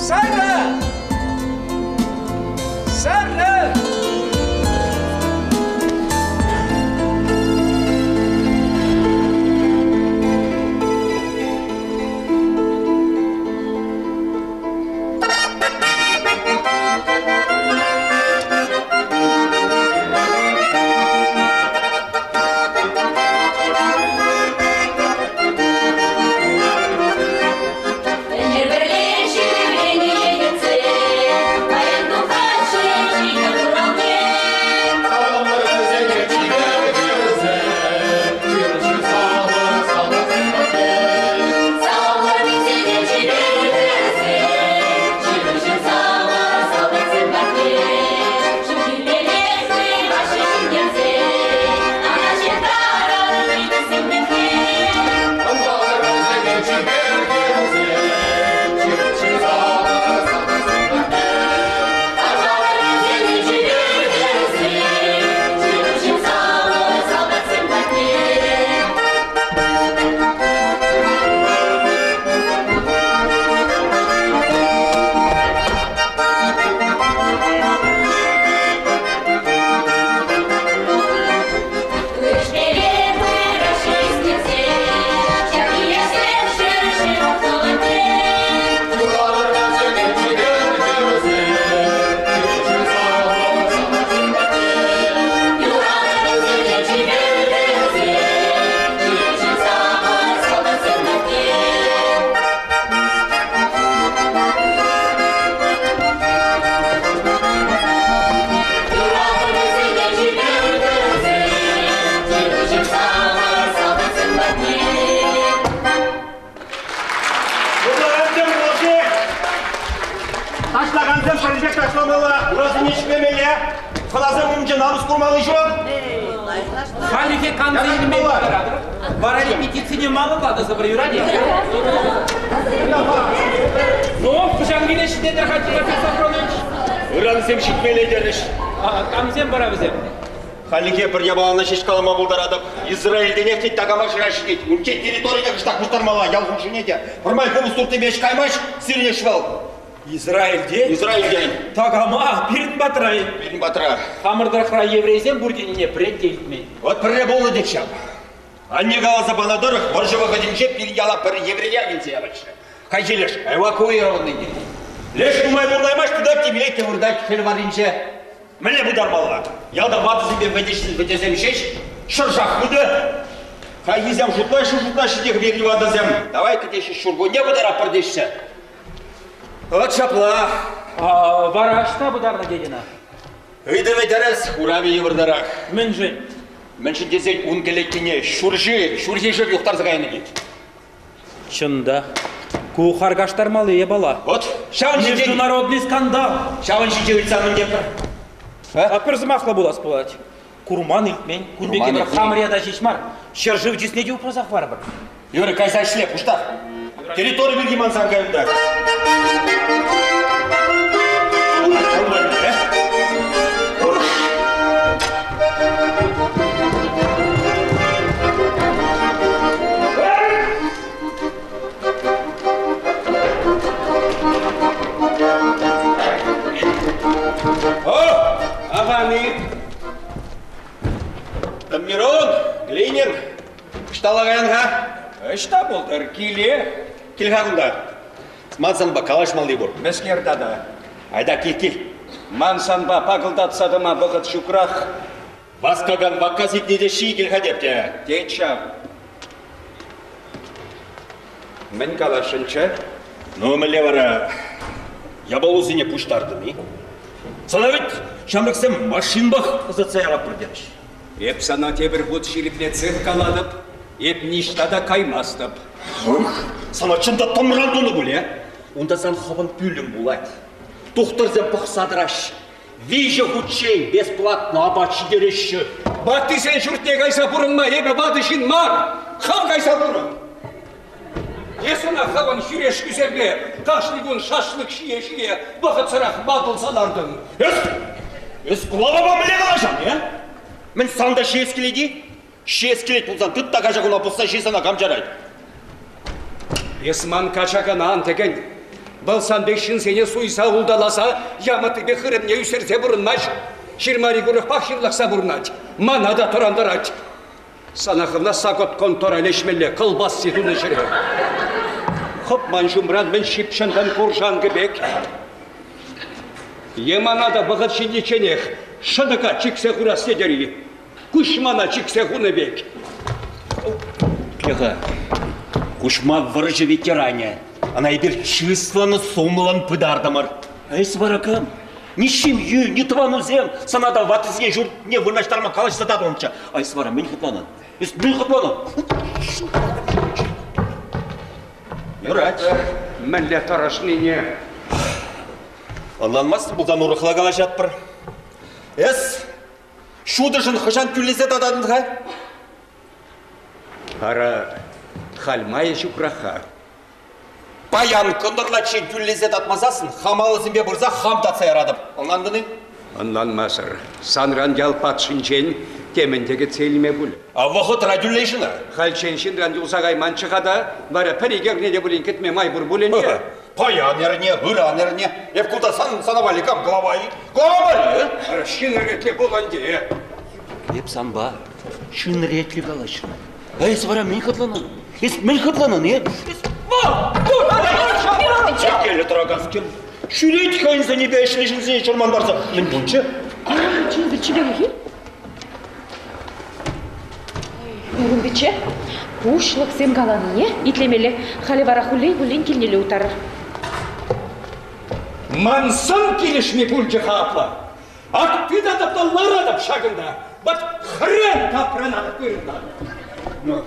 Sarı! Sarı! Халифе концертный меймандар. Вара репетиции мало надо забрать. Ну, пожалуйста, что это хотите, Сафронович? Урансем шикмелейдериш. Камзем барабызем. Халифе бір ябалана шешкалама болдарадып, Израильде нефтет тагама жырашкет. Унчет территорияда кыштак куштармала, ялгушын еде. Формаль помус турты беш каймаш, сирнешвал. Израильде? Израильде. Тагама, пирин батрай. Пирин батра. Хамырдырхра еврейзем бурденине пределтмей. Вот пірре болы дечам. Анне галаза банадырых, боржыва гадимше пирияла пірре еврея генсиявачы. Хайжелеш, эвакуированный день. Леш думай бурдаймаш, туда тебелейте вырдать хельваринче. Мене будармалла. Ялда ваты себе ведешсіз ведесем шеш, шыржақ буды. Хайгизем жутлашы дег вегли вадазем. Давай-ка деші шургу не будара пырдешсі. Вот шапла. Варашта бударна дедина. Үйді ведерес, урави евырдарақ. Мінжін. Міншін дезен ұн келеттіне шуржи жыр юқтар зағайны кет. Шында. Кухаргаштар малые бала. Вот, шавын жеде. Международный скандал. Шавын жеде үлсанын депір. Апыр зымақла булас болады. Курман илтмен, күнбеке бір хамрияда шешмар. Шержив жесіне де ұпразақ бар бір. Юры, кайса шлеп, ұштақ. Территория бірге мансан кайымда. Мирон, Глинер, шталаганға? Шта болдыр, келе. Келғағында. Мансанба калаш малды бұр. Мәскердада. Айда кел. Мансанба пағылдатсадыма бұғыт шукрах. Васкаган ваккас итнеде ши келға депте. Деча. Мен калашынчы? Ну, міле вара, ябалузыне пуштарды ми. Сана вет, шамрықсым машинбақ зацаялап бірдеріш. Еп сана тебір бұд шеріпне циркаладып, еп ништада каймастып. Сана чында тамрандуны бұле. Онда сан хаван пүлім бұлайды. Тоқтырзен пақсадыраш. Вижа хучей, бесплатно абачы дереші. Бақты сен шүртне қайса бұрынма, ебі бадышын мар. Хал қайса бұрын. Есіна хаван шүреш күзерге, қашлығын шашлық шие-шие, бұғыт сұрақ бадылсалардың. Өз құлағыма біле қалашам, е? Мен санда шиес келеді? Шиес келеді болсан, тұтта қажағына бұлса шиесана қамжарайды. Есман қачағына антеген, Balsan beşin sene suysa uldalasa, yamatı bir hırım ne üserse burunmaş. Şirmari gülük bakşırlaksa burunat. Manada torandarat. Sana hıvla sakot kontora leşmelle kılbas sidunu şire. Hop manjumran ben şipşandan kurşan gibek. Yemanada bağıt şimdi çenek. Şadıka çıkse huras ederi. Kuşmana çıkse hunebek. Пеха, кушма выржы ветеране. Она и бер числаны сомылан пыдардамар. Ай сваракам, ни шимью, ни твану зем, санада ватызге жур, не вырнаштарма калаш сатады онча. Ай свара, мен хутланан. Мен хутланан. Юрать. Мәнле тарашны не. Анланмасын бұлдан ұрықла калашат бір. Шудышын хышан күллесе тададынға? Ара халмая шукраха. Баян күндірлачы күллесе татмасасын, хамалысын бе бұрза хам татса ярадып. Анландының? Анланмасыр. Санран ялпат шинчен темендегі целіме бұл. А вақыт радюлейшіна? Халченшин рандюлсағай манчықада, бары пәрегерне де бұлін кетме май бұр бұлінге. Паян еріне, ғыран еріне, епкулда санавали кам главай. Главай! Шын ретлі боланде. Еп санба, шын ретлі қалашын. Ай, свара, мен қытланан. Мен қытланан, Келі тұрағас кел. Шүрейт қайынса не бәшілешінсе шырман барса. Мен бұнчы? Үрімбече, бұшылық сем қаланы не? Итлемелі, қалы бара құлей бұлен келнелі ұтарыр. Мансам келішме бүлчі қапла. Ақтыд адапта адап шағында. Бат хрен капран адап көрінді.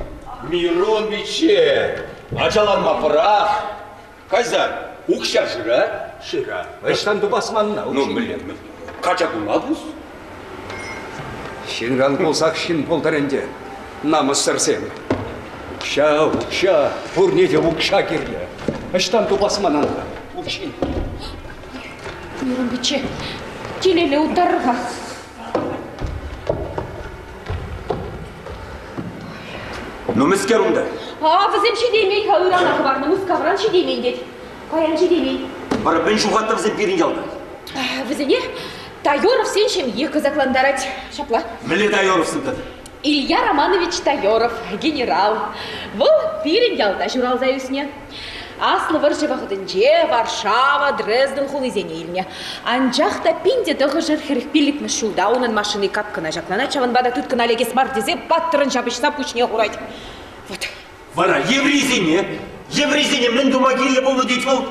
Мирон биче, ачаланма пырақ. Қайзар, ұқша жыра? Шыра. Эштан дубасманна. Білем. Қача күнадыз? Шынран болсақ шын болдарынде. Намыс сырсем. Ұқша, бұрнеде ұқша керлі. Эштан дубасмананға. Ұқшын. Үрімбече, келелі ұтарырға. Нөміскер ұнды? Візем шедемей, қауыран ақы барны, мұскавран шедемей деді. Қаян шедемей. Бара бен жуғатта візем берін жалды. Візене, Тайоров сен шем екі закландарать. Шапла. Міле Тайоровсын деді. Илья Романович Тайоров, генерал. Бұл берін жалда журал зайысыне. Аслы варжы вақытынже Варшава, Дрезден хулызене еліне. Анжақта пинде дығы жыр херекпелікмі шулда, оның машины капкына жақлана, чаванбада түткін әлеге смарт дезе, баттырын жабышса пүшіне құрайды. Вот. Вара, еврейзене мен дума келі болу дейт бол.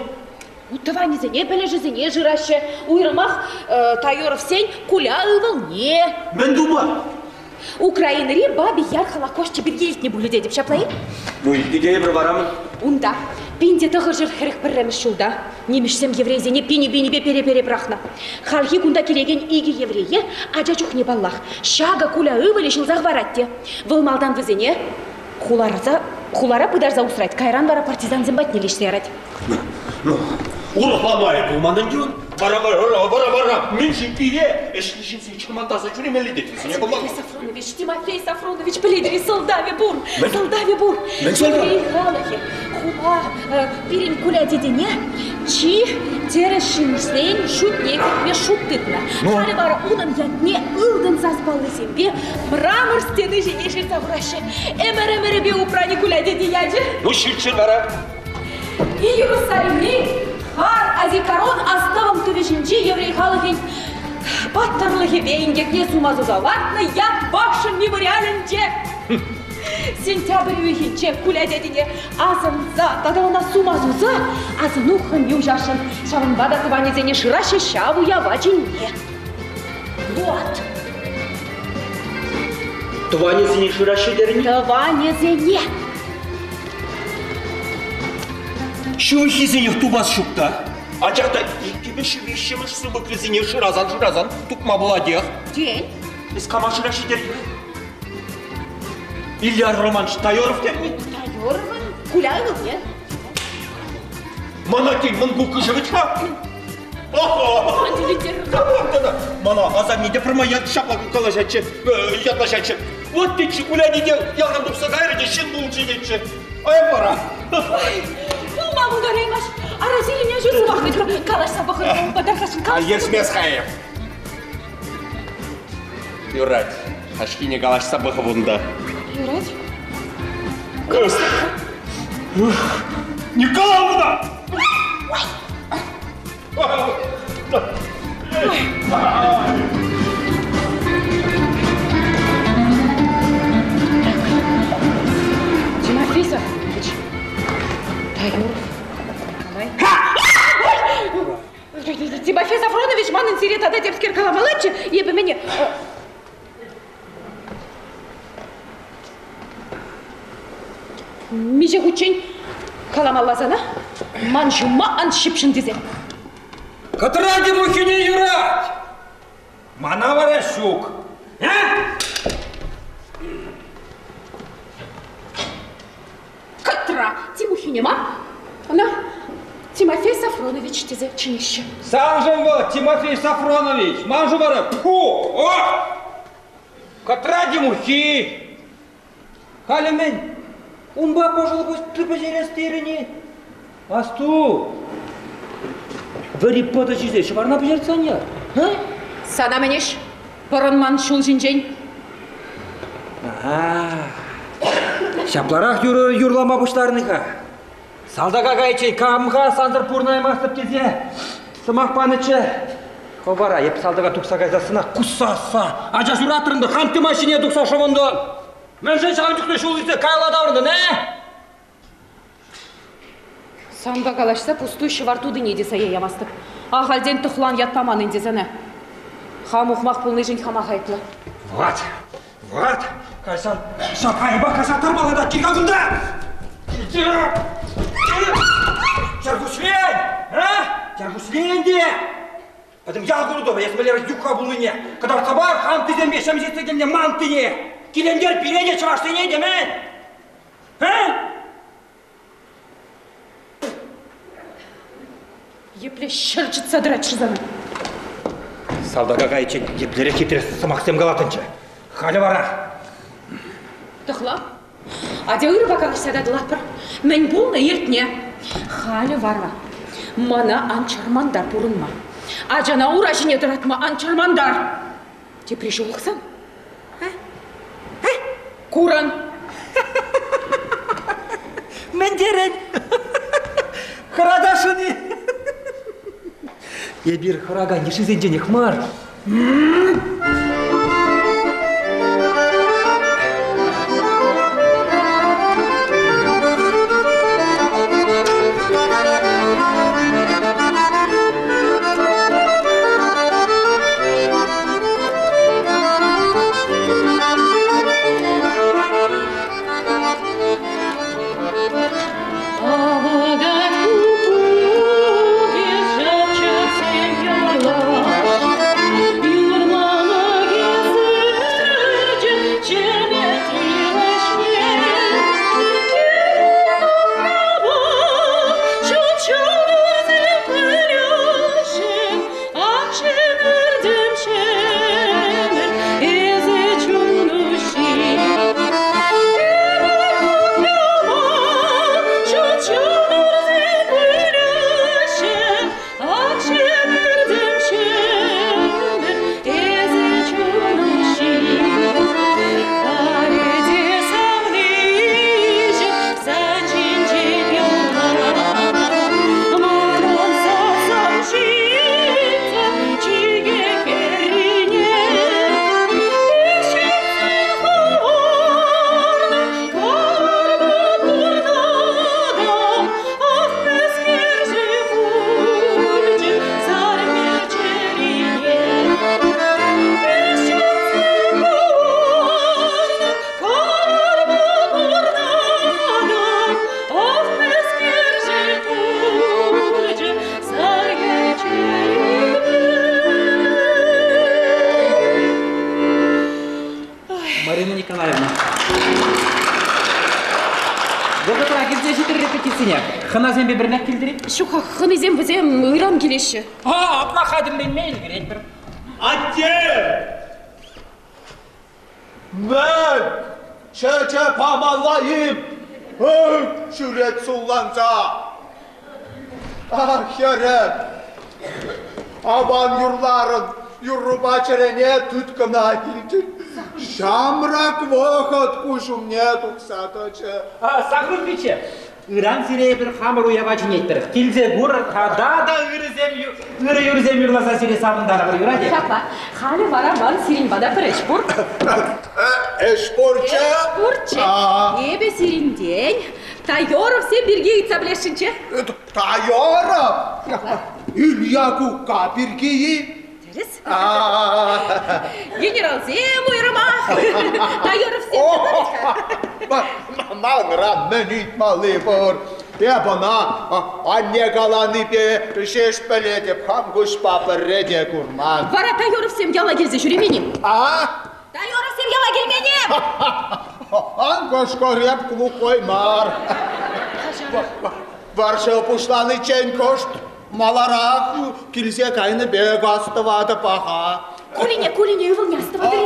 Утыванезене, бәлежізене жырашы, уйрымақ Тайоров сен куля ұвыл не. Мен дума. Украинари баби яр холокостче бергелітне бұлі дедіп шаплайын? Ну, идея бір барамын. Унда, пинде тығы жыр хірік бірреміз шулда. Немішсем еврейзене пини-пини бе-пере-пере брахна. Халхи кунда келеген игі еврейе, ажа чухне баллах. Шага куля ывылі жылзақ баратте. Выл малдан візене, хулара пыдарза усрайт. Кайран бара партизан зімбат нелешсе ярать. Урықламай болманын дейін. Бара. Мен жемпире, әшілішін сен чымантасы жүремелі детвізіне болмақ. Тимофей Сафронович, пледери, солдаве бур. Мен солда. Еврей халахи, хула, перен куля дедене, чи терешінсен шутнек бе шуттытна. Халі бара унын ятне ылдын саспалы сенбе, мрамор стены женеші саврашы. Эмері бе упрани куля деде яджы. Ну, шүтшін бара. Иерусалимне, хар азикарон аставам төвешінче еврей халахин баттарлығы бейінгекне сумазузалатны яд бақшын мемориалінче. Сентябрь үйхінче куля дедіне азынза, тадалына сумазуза, азын ұқын южашын, шавынбада тыванезене шырашы шаву явачынне. Вот. Тыванезене шырашы деріне? Тыванезене. Шывыхизене тубас шукта. Ачақта еккебе шывешеміш субықлізене шыразан, тұқма боладех. День. Біз қама шырашы деріне? Илья Романович Тайоров деріне? Тайоровын куляйын не? Мана кел, мұн бұқы жывычқа? Мана азам неде пырма яд шаплағын қалашатшы, ятлашатшы. Вот детші куля неде, яғын бұқса ғайрыде шын бұлчы детші. Ай бара. Маму гаремаш, Аразилиня жүзі вақыт. Қалашса бақырын бадарқашын қалашса. Алгерсмес хайып. Юрать, ашкине калашса бақы бұнда. Юрать? Николаевна! Тимофей Сафронович. Таюров. Тимофей Сафронович, манын сирет ада депскер каламалачы, ебі мене... Меже хучень каламалазана, ман жума ан шипшын дезем. Катради мухине юрать! Мана варя щук. Катра, Тимухине ма? Она Тимофей Сафронович тезе чинище. Сам же вот, Тимофей Сафронович, манжу варя, пху! О! Катради мухи! Халемен, унба пожил бы тыпозерестерини. Асту! Вари подачизе, шварна пожерцанья, а? Сана менеш, порон ман шул жинжень. Шапларах юрлама буштарныха. Салдага гайчей камға сандыр пурнай мастып тезе. Сымақ панычы. Хобара, еп салдага тукса гайзасына куссаса. Ажа журатырынды ханты машине тукса шовындын. Мен жен шағын жүкне шул ете кайла давырды, не? Санда калашса пустую шевартуды не дesa ямастып. Ахальден тухлан ятпаман индезene. Хам ухмақ пулны жин хамақ айтлы. Вот. Кайсан, шапай бақаса тармалада киргазында. Жаргушлен, а? Жаргушлен де. Адам ялгуру дома, есмелер юка булыне. Когда табар хам тизембе шамжетегенне мантыне. Килендер пирене чаваштыне демен. А? Епле шырчыца дырачызаны. Салдага гайчен еплере кетірес сымақсем галатынчы. Халі бара. Тұхла, аде үйрі бақалышса да дылапыр. Мен болны ертіне. Халі варма. Мана анчармандар бұрынма. Ажана ура жіне дыратма анчармандар. Те приші олықсан? Куран. Мен дерен. Харадашыны. Ебір харага нешізен денег мар. Ханазем бебірнәк келдірек? Шуха, ханызем бізем ұйран келеші. Атма қадым мен мейл керек бір. Anne! Ben çerçe pamallayıp şüret sullanca. Ah yarım. Aban yurların yurruba çerene tutkına hiltin. Şamrak vakit kuşum ne tuksatıcı. Sakın biçe. İran sireye bir hamur uyabacın ettirir. Kilze vur, da ırı yürüzem yürlasa sire sabındara bir yürüdü. Şapla, hali var aman sirin bada bir eşbur. Eşporça. Eşburçe. Ebe sirinden. Tayorov sen birge gitsa bileşince. Tayorov. Ülya kukka birgeyi. Deriz. General sen buyurma. Tayorov sen Manra menit malibor. Ya bana anne kalanı bir şeş beledip ham kuş papır rede kurman. Vara Tayorov sen yala girse şuraya benim. Tayorov sen yala gir benim. An koşkor yap kuluk koymar. Varşı puşlan için koşt. Malara kilise kayını bek astıvadı paha. Kuline yuvul yastıvadı.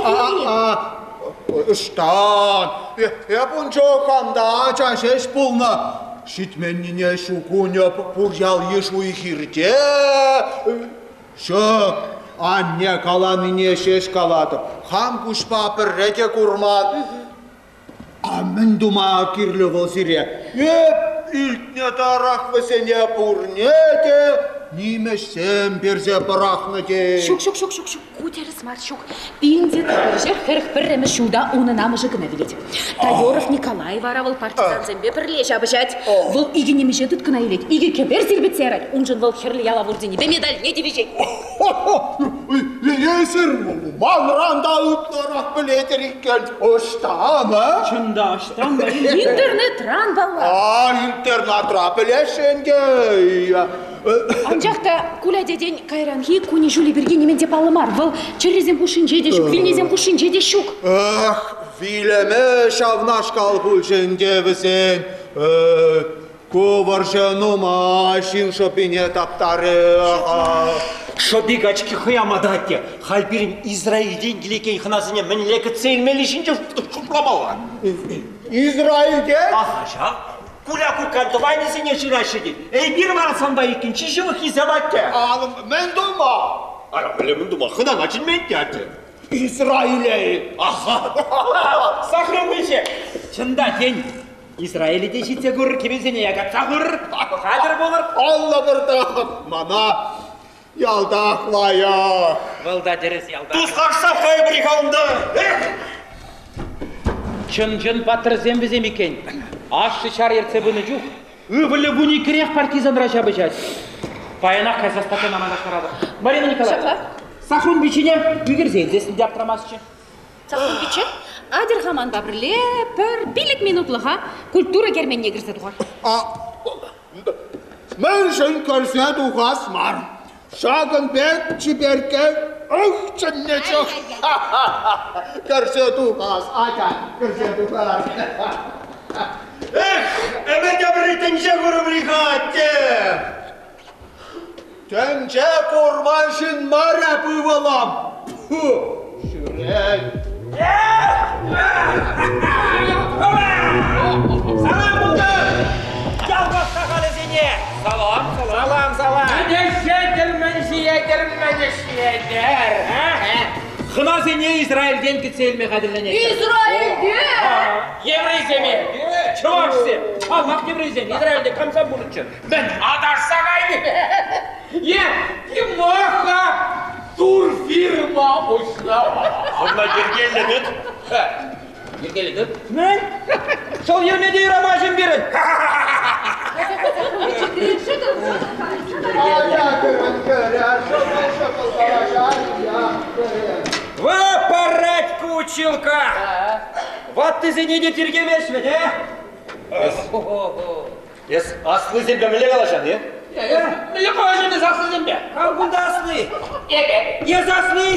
Iştan. Yapın çok anda çaşeş bulna. Şitmenine şu kunya purjal yeşu ihirde. Şu anne kalanine şeş kaladı. Ham kuş papır rete kurman. Amen duma kirli vosire. Hep ilk ne taraf ve sene purnete. Nimeşsem berze bırakmadı. Şuk. Kuteris mar şuk. Binze tabarışı hırık bir reme şuda onu namışı gınavileti. Tayorov Nikolay varavıl partizan zembe birleş abıжать. Вол иги немеше туткына илет. Иги кебер силбет серать. Унжын вол херли яла вурдини. Бе медаль не дивижек. Esir malranda utlarak biletirken oştama. Çında açtan da Интернет ран бала. İnternet rapeleşenge. Ancak da kula deden kayranhi kuni juli birge nemen dep alımar. Вол черезем пушинже де şuk, vilnezem pушинже de şuk. Fileme şavnaş kalbul jendevisen. Коваржану машин шопине таптары. Шобик очки хыямадатте. Халбирим Израильден гилекей хынасыне мінлекі цейлмелешінше шупламалар. İsrail'de? Ахаша, куляку кантовайнесіне шырашыды. Эй, bir varsan da ikinci живых изаватте. Alım, men duyma. Ara, bilemin duma, хынан açın men derdi. İsrail'e. Sakın biçe. Çında den. İsrail'de şitse gurur kimin yagat sahur. Kadir bulur. Allah bir taraf. Mana yaldakla. Valda deriz yalda. Tuzlarsa kayı brigamda. Çın batır zembizem iken. Aşçı çar yertse bunu cuk. Övülü bunu kirek partizan raşa bıçać. Bayanak kaysas patın amana karadı. Marina Nikolaevna. Şaka. Sahrun biçine gügür zeydesin yaptıramaz için. Sakın biçe. Adir haman babirle per bilik minutluğa kultura germenine girse duvar. Men şen körse duhas var. Şagın bek çiberke çenne çok. Körse duhas. Aca körse duhas. Evet abritenize guru brigatte. Tence kurbanşın mara bıvalam. Şuraya. Salam buldu. Yalvaz sakalesine. Salam. Menşiyedir. Hına seni İsrail'den gitseylme kadirlenecek. İsrail'de. Yevreyzemi. Çıvaksın. Allah yevreyzemi. İsrail'de kamsan bunun için. Ben adarsa gaydi. Moha. Tur firma hoşla. Hına gergeyle Gergelidir. Ne? Sol yerine değil amacım birin. Va парадьку, училка! Вот ты за ней не тергемеш ведь, Ес, aslı zembe mele kalaşan ya? Миле положение за земле. Как он дасли? Ез асли.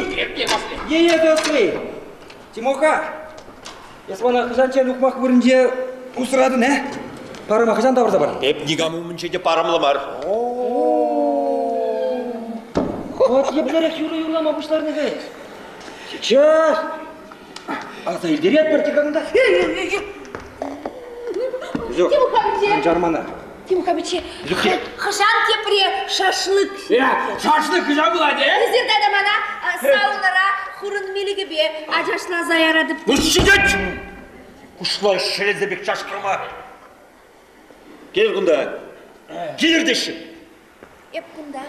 Ез асли. Тимоха, я свана хызанчан укмак бірінде усырады, не? Парыма хызан да бар. Hep nigamı münçede paramlı var. Вот еблерек юрламабышларны гайыз. Сейчас. Азайлдер ят партикаңда. Жоқ, жармана. Тимухамиче, хашан кепре шашлык. Шашлык güzel bulaydı. Üzerде de bana saunlara hurun miligi be acашla zayaradı. Üşşidet! Kuşlar şereze bek şaşkırma. Gel bunda. Gelir deşin. Еп bunda.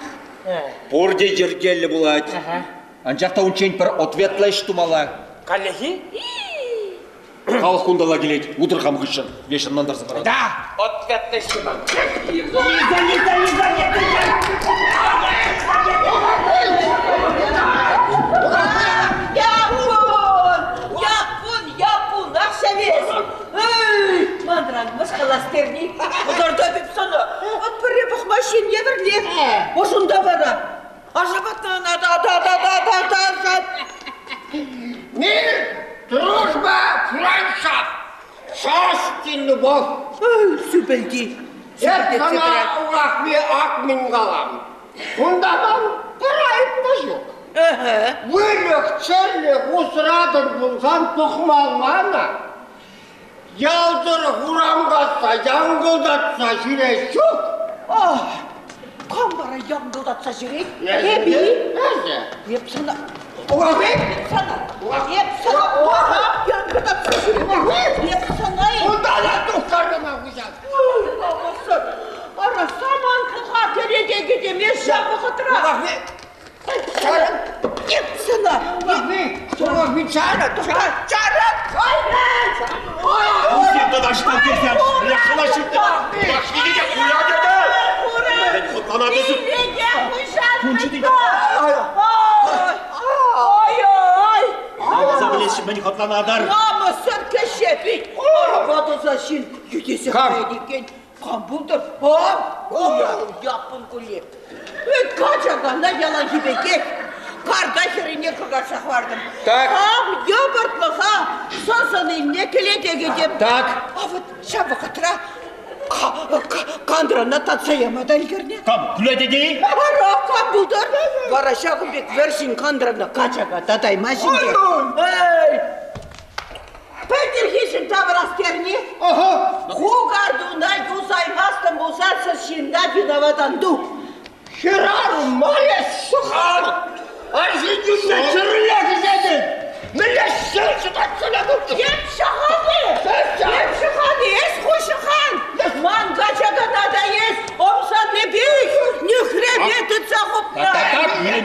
Borde jergelli bulaydı. Ancak da unçen bir otvetlayış tumala. Kallehi? Халық кундала келеді, отырғам күшін, вешіннан дарсы барады. Да, ответлешті ма. Yapun, akşamez. Mandran, maşkalasтерни. Ular da bir sana. От прибах машин еверле. Ошунда бара. Ажабаттан да. Мир, дружба, франшафт, счастье, любовь. Sübeldi. Это sana Allah'ı akmin kalam. Bundan parayıpmaz yok. Vırlık, çellik, usradır bulsan toxmalmana. Yaldır, hurangatsa, yangıldatsa jürek yok. Ah, kambara yangıldatsa jürek. Neyse? Hep sana. Ulan be! Hep sana. Yangıldatsa jürek. Hep sana. Bundan da doktoruna güzel. Ara saman kıha terede gidemez şapı kıtıra. Ulan be! Hep sana. Ulan be! Sonra bir çare. Çare. Aynen. Sen dadaştan geçer, yaklaşık. Bak yine de uyan dedi. Ben kutlanamıyorsun. Kuncu değil. Ay. Zabıleşim beni kutlanadar. Ama sen keşfet. Arabada zaşin. Yüdesi kaydikken. Kambuldur. Uyarım yapın kulüp. Kaçaganda yalan gibi gel. Kardeşlerine kıgaşak vardım. Tak. Yabartma ha. Sasanayım ne kelete gidip. Tak. Evet şabakatıra. Kandıranına tatsayamadan ilgirne. Kam, küle dedi. Ara kambuldur. Varaşakı bek versin kandıranına kaçaga dadaymasın diye. Hey. Peter Hişin tavır askerini. Хугардуна юзаймастан бусарса шинда виноватан ду. Şirarı maalesef sıkan. Arşidülle çırılla gizledin. Millet sırçıdan söyledim. Yem şahadı. Yem şahadı. Es kuşahan. Man kaçaga nada yes. Omsan ne büyük. Nükrebe tutsa hopya. Ne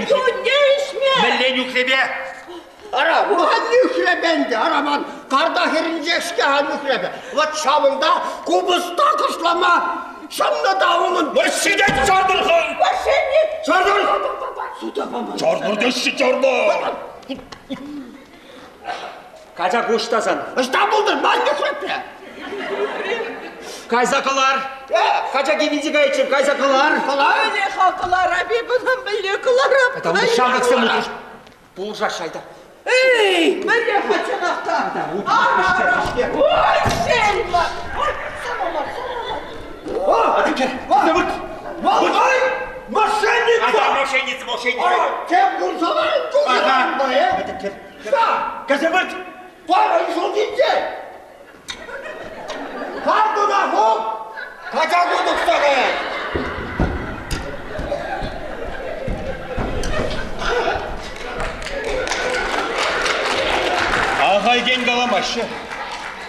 işme. Melle yükledi. Ara, bu nükrebe bendi. Araman kardeşlerin eski nükrebe. Vat şamında kubusta kıslama. Şamda davulun. Vırşidet çardırgın. Başını. Çardır. Suda baba. Çardır deşi çardır. Kaça kuştasan? İstanbul'dur, ben nükrebe. Kayzakılar. Kaça gelinci kayıçım kayzakılar. Öyle halkılar abi bunun böyle kılarım. Tam dışarıda kısa mıdır? Bulur aşağıda. Ey, ben de kaçanakta. Ara. Oy Selma. Hadi gel. Hadi vur. Vallahi maşenlik Hadi var. moşenlik. Sen kursaların çok yakında ya. Hadi gel. Sağ. Kaça vur. Para iş o diyecek. Kardına hop. Kaça kurduk sana. Ağaygen kalamaşı.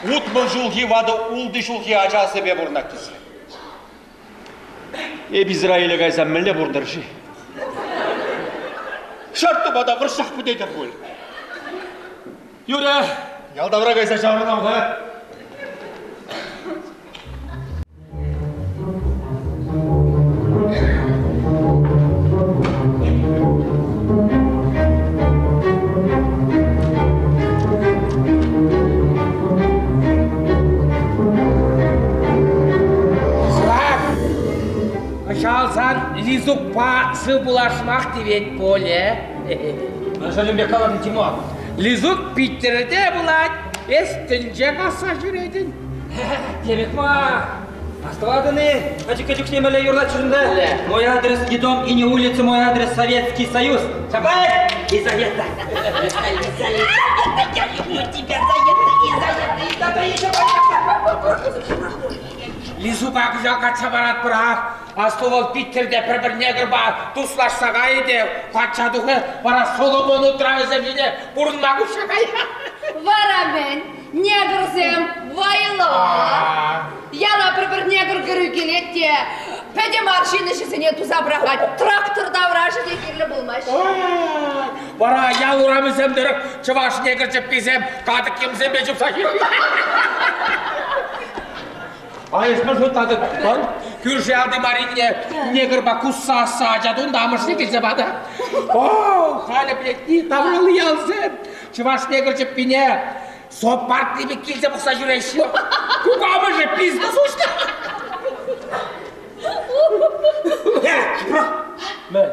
Utma julhi vada uldi julhi aca sebe burnak kızı. İsrail'e kaysan melle burdırışı. Şartı bada vırşak bu dedi bu. Yürü. Yaldavra kaysa çağırınam ha. Şalsan Lizukpa sı bulaşmak divet pole. Başarım yakaladı Timo. Lizuk bittirde bulat. Estince kasa жүредin. Demek ma. Оставаданы. Качек шлемеле юрла чужында. Мой адрес Едом и не улица, мой адрес Советский Союз. Шабай! Лизавета! Я люблю тебя, Заета, Лизавета, Лизуға күзел қатса барат бірақ, астол биттерде бір негір ба, туслашса қайды, қатшадығы бара Соломон отырағызым жеде бұрынма күші Вара мен, негірсем, вайла. Яна бір негір кіру келетте, пәде маршины шесіне туза бірағат, тракторда вражы декерлі болмаш. Бара, ял ұрамызым дұрып, чываш негір жіппесем, қады кемсем бе жұпса Айысмыр жұттады, күрші алды маринне негір ба күсса жадуын дамыршы келсе бады. О, халі білетті, тавралы ялсым. Чываш негір жіппіне, соп партли бек келсе бұқса жүрейші. Күгамы жіп пизді сұшты. Мен,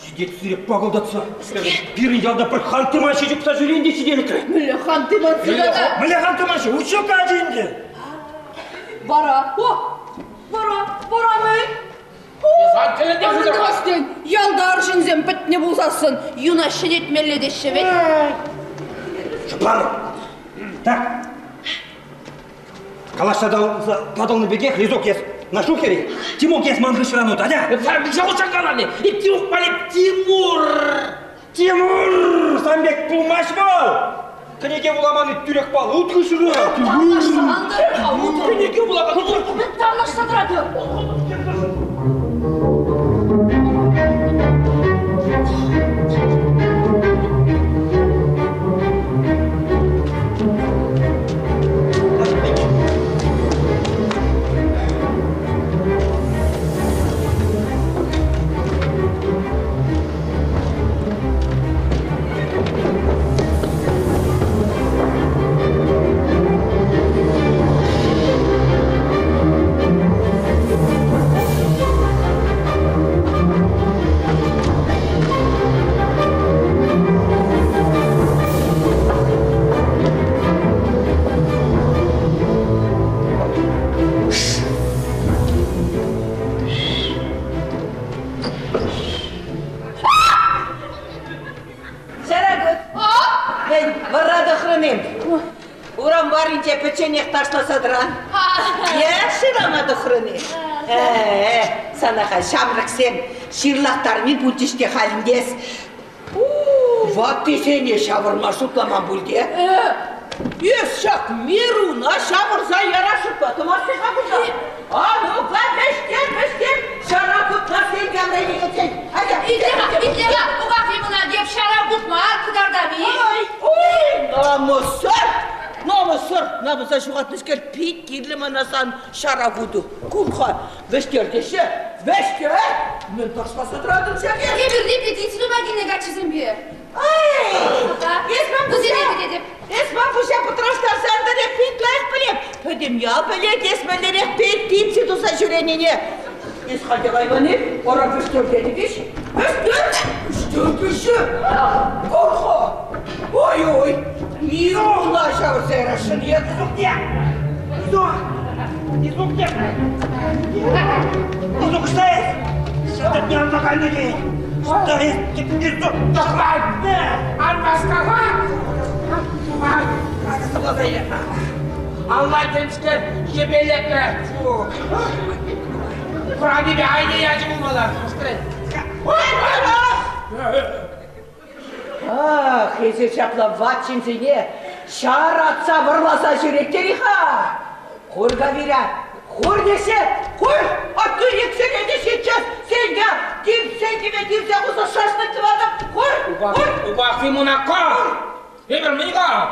жидет сүйреп бағылдатса, бірін жалда бір хан тымашы жұпса жүрейін деші делікті. Мүлі хан тымашы да. Мүлі хан тымашы, ұшық әжейінде. Бара мен. Сан тілінде жүзір қан. Ялдар жынзем бітіне болсасын, юна шедет мелледеші бет. Шыпар. Так. Калашта дадылны бегех, лизок ес. Нашу хери. Тимук ес маңғы шырануды, адя? Жауышан қаланы. Тимук балеп Тимур. Тимур! Самбек пулмаш бол! Кенеге буламаны түрек бал, ұтқышыры! Кенеге буламаны Тарлашта тұрады. Печенек ташласа дыран. Шырама дұқырыны. Санаға шамрықсен, шырлақтарымен бүлтішке халіндес. Ват десене шавырма шутламан бүлде. Ес шақ мируна шавырса ярашып ба, тұмасы қабыша. Ануға бештер, шара құтқа сен кәмрейді кетсен. Итлеға, ұғақ еміна деп шара құтма арқыдарда бей. Намысыр, намыса шуғатнышкер пейт керліманасан шара құды. Күнға, вештердеші, вештер, мен ташпасы тұрадым шәке. Емірде петицину мәдіне қачызым бе. Esma kuşa pıtraşlar senden hep pitlayık bilip. Pödüm ya böyle kesmeleri hep pitsi tusa şürenini. Eshadi hayvanı, ora üstür dedikiş. Üstür kişi. Korku. Oy. Miruna aşağı seyraşın. Yedizuk diye. Yedizuk diye. Yedizuk işte. Şadet yanına kaynadı. Yedizuk. Allah temizler, jebelekler. Kur'an'ı bir aynı yacı bulmalar. Ah, hezi çapla vatçın seni. Şar atsa vırlasa sürekleri ha. Kurga vira. Kur dese, kur. Hakkı yüksene deşeceğiz. Sen ya, kimse kusa şaşlıklı adam. Kur. Ubakı munakka. Heber mıyga?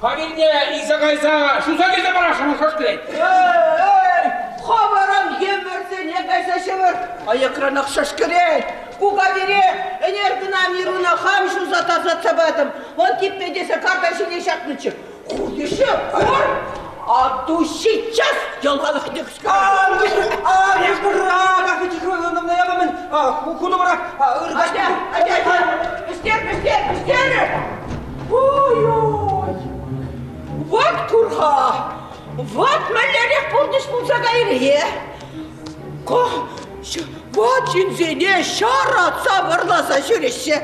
Haberine İsa kaysa, şusa kaysa bana şunu şaşkırayım. Haberam yemirse ne kaysa şevir. Ayakranak şaşkırayım. Kuka veri, energına miruna ham şuza tazatsa badım. Он типе десе карташыне шатнычы. Kur dese, kur. А то сейчас ялғалық декішкі. Ешбіррақ, ақычықырығының наябымен, құны бірақ, ұрғашты. Істер. Ой. Вот турға. Вот мәлерек бұлдыш бұлса қайры, Вот жінзене шарат сабырласа жүреші.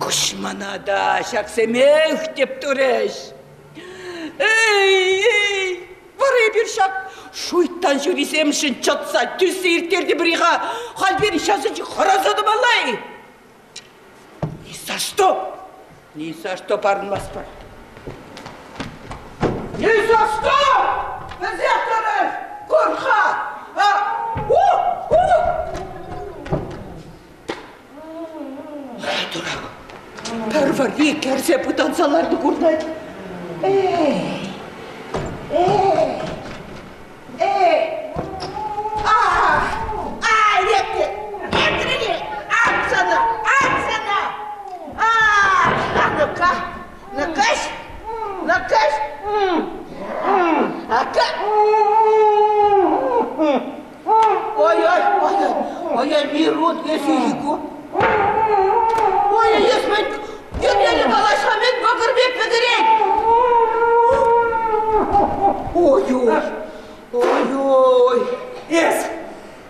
Кушманада шақсемех деп тұрыш. Ey, var bir şap. Şuyttan jürisem şin çatsa, tüsse irterdi biriha. Hal beri şasıcı karazadım Allah'ı. Ni sa što parnmas par. Ni sa što? Vezetene, korka. Ay durak. Pervari kerse putansalardı kurnay. Yetti. Yetti. At sana. Nakış. Ой, Мирон, есейку. Ой, есмен, гöneli balaşamet bakır bek bedirek. Oy.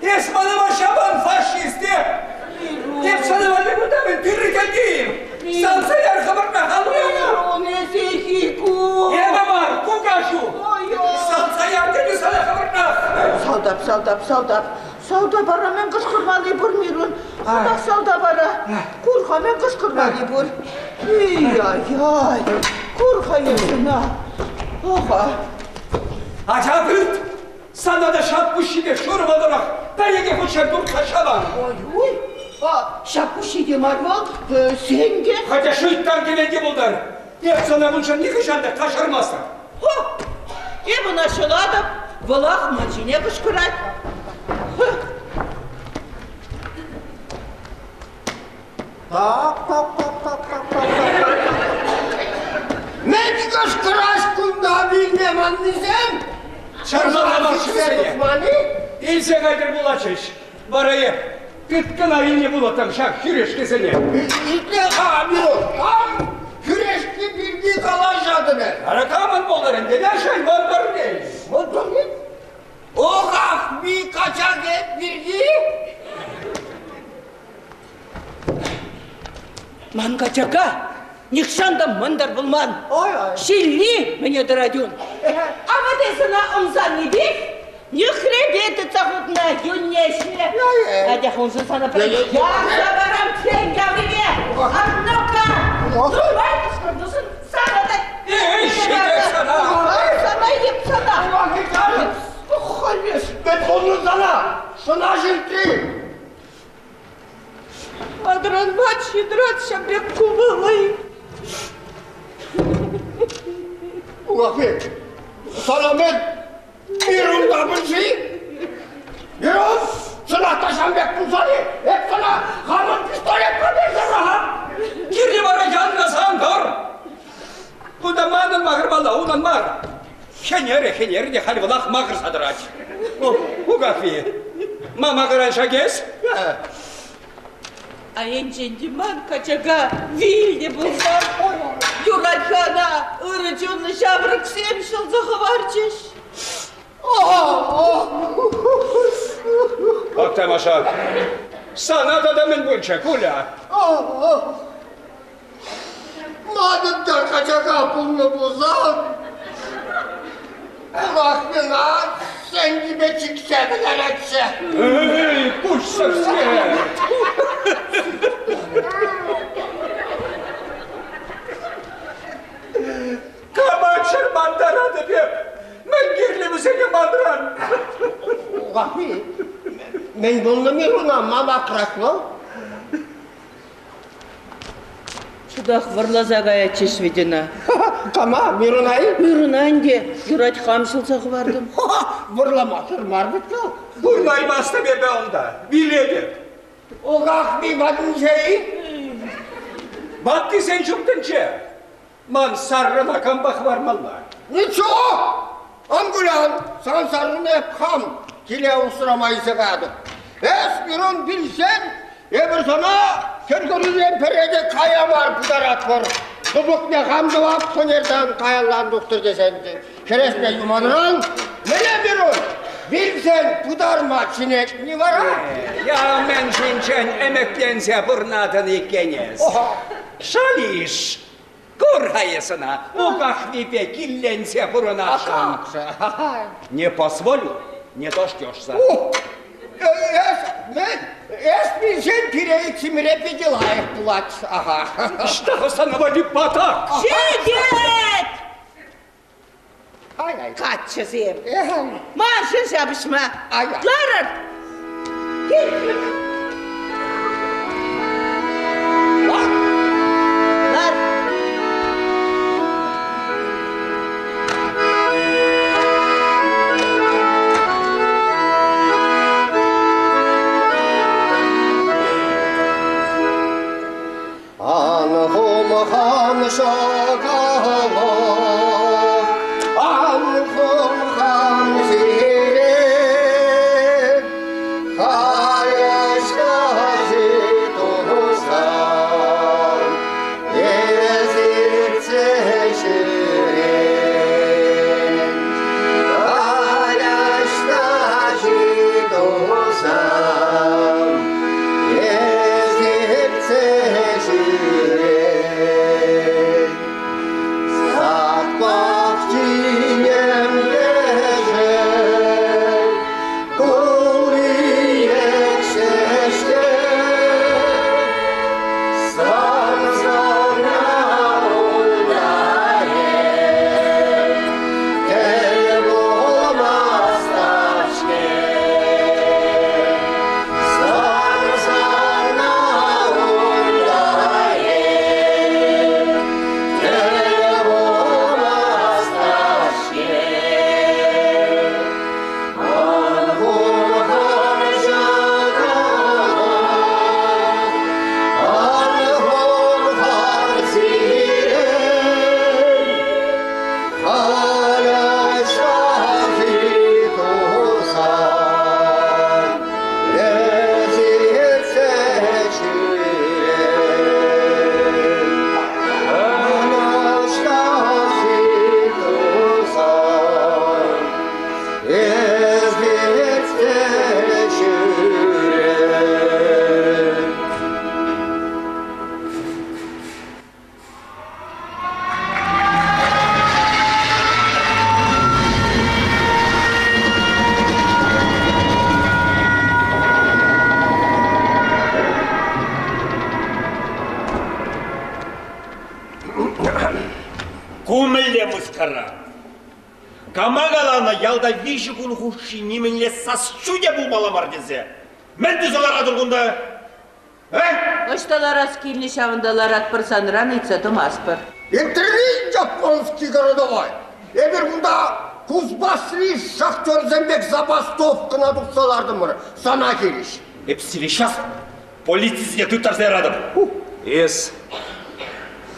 Es bana başaban faşist hep sana var ne burada ben tırrıken diyeyim. Sansa yer kabartma kalmıyor mu? Мирон, есейку. Yeme var, kukaşu. Sansa yer dedi sana kabartma. Salda bara men kışkırmalı bir Mирон. Salda salda bara. Kurha men kışkırmalı bir. Ay. Kurha yesina. Oha. Acabıt. Sana da şapkuşide şurum olarak ben yege fıçaktım kaşalan. Oy. Şapkuşide marval. Senge. Haca şu ittan gelengi buldur. Hep sana bunca yıkışanda taşırmazsın. Buna şıladım. Vılah macine kışkıray. Ne kışkıraş kunda bilmem anlayacağım. Çarmıha başlısıyı. İlse kaydır bulaşış. Varayı. Kıtkın ayını bulatam şak yürüyüş kesene. İlk abi o. Tam güreşli bildiği kalaş adını. Harakamın bolların deden şey vardır değil. O kah bir kaçak et bilgi. Man kaçaka. Nikşanda mandar bulman. Şilli mene dradyon. Ama desana omzan nedir? Nükrebeti takutna yunneşle. Hadi honsun sana pek. Ya zabaram sen gavrine. Annoka. Durmay kışkırdırsın. Sana da. Şiddet sana. Sana yip sana. Ben onu sana. Sana şimdi. Adran baç hidrat şabek kumalayım. Ufak sana ben Mирон tabici. Mирон sana taşan bek kusali. Hep sana kanun pistolet kadersin rahat. Girdi bana yanına sandır. Bu da madem mahır valla ulan var. Keneri de halvalak mahır sadır aç. Bu kafiye. Mama kıranşa gez. Ayın centiman kaçaga vildi bulsam. Yurakana ırıcınlı şabrık semşılzığı varcış. Bak temaşa. Sana da demin bunca kula. Madem da kaçak apılını bulsam. Aklına sen gibi çıksa bilen etse. Hey, kuş sırske. Kamaçır mandara dedi. Ben girli seni mandıran. Kafi, ben bunu Mирона mama kırakla. Şudak vırlazagaya çeşvedina. Tamam, Миронa'yı. Mирона ange, yurat hamşılzığı vardım. Vırlamasın marbıtla. Burlayı bastı bebe onda. Biledi. O kafi badın şeyi. Battı sen çıktınca. Man sarrına kambak varmalı. Niço? Ambulan, san sarrını hep kam. Kile usuramayı sekadı. Es Мирон bilsen, bir sana Sergörüzün perede kaya var, pudarat var. Kubuk ne kamdı var, sonerden kayalandıktır desendi. Keresne yumanıran, nene Mирон? Bilsen pudarma çinek ni var ha? Ya men şinçen emeklense burnadını ikeniz. Şaliş. Kur hayesına, o kahvипе килленсе бурунашан. Не позволю, не дождешься. Es bilsen pireyi kimire bir layık bulat. Aha. Что sana vali patak? Şedet! Ay ay. Kaç çizeyim. Ay. Marşın yapışma. Ay. Larar. Gel. Lar. Anhum ham şakalı, anhum ham zire, hayaştası dostan, ezirse şirin, hayaştası dostan, ezirse şirin, satmak cinem gezer, kuliyek şeşker, sarsana olayım, tel olmaz taşker, sarsana olayım, tel olmaz taşker, anhum harcakalar, anhum harziren, hala şahit olsan, lezzetse şirin, hala şahit olsan, lezzetse şirin. Кумелле мускара. Камагалана ялда виши кулхуши нименле сасчуя булмала бар дезе. Мен düzelere durgunda. Ошталар аскильни шавындалар атпырсан раныйца тумаспыр. Интерли японский городовой. Эбир бунда Кузбасри шахтер Зембек забастовкына дуксалардым мыр. Сана келиш. Hepsini şas. Полициясына tutarsa yaradım. Ес,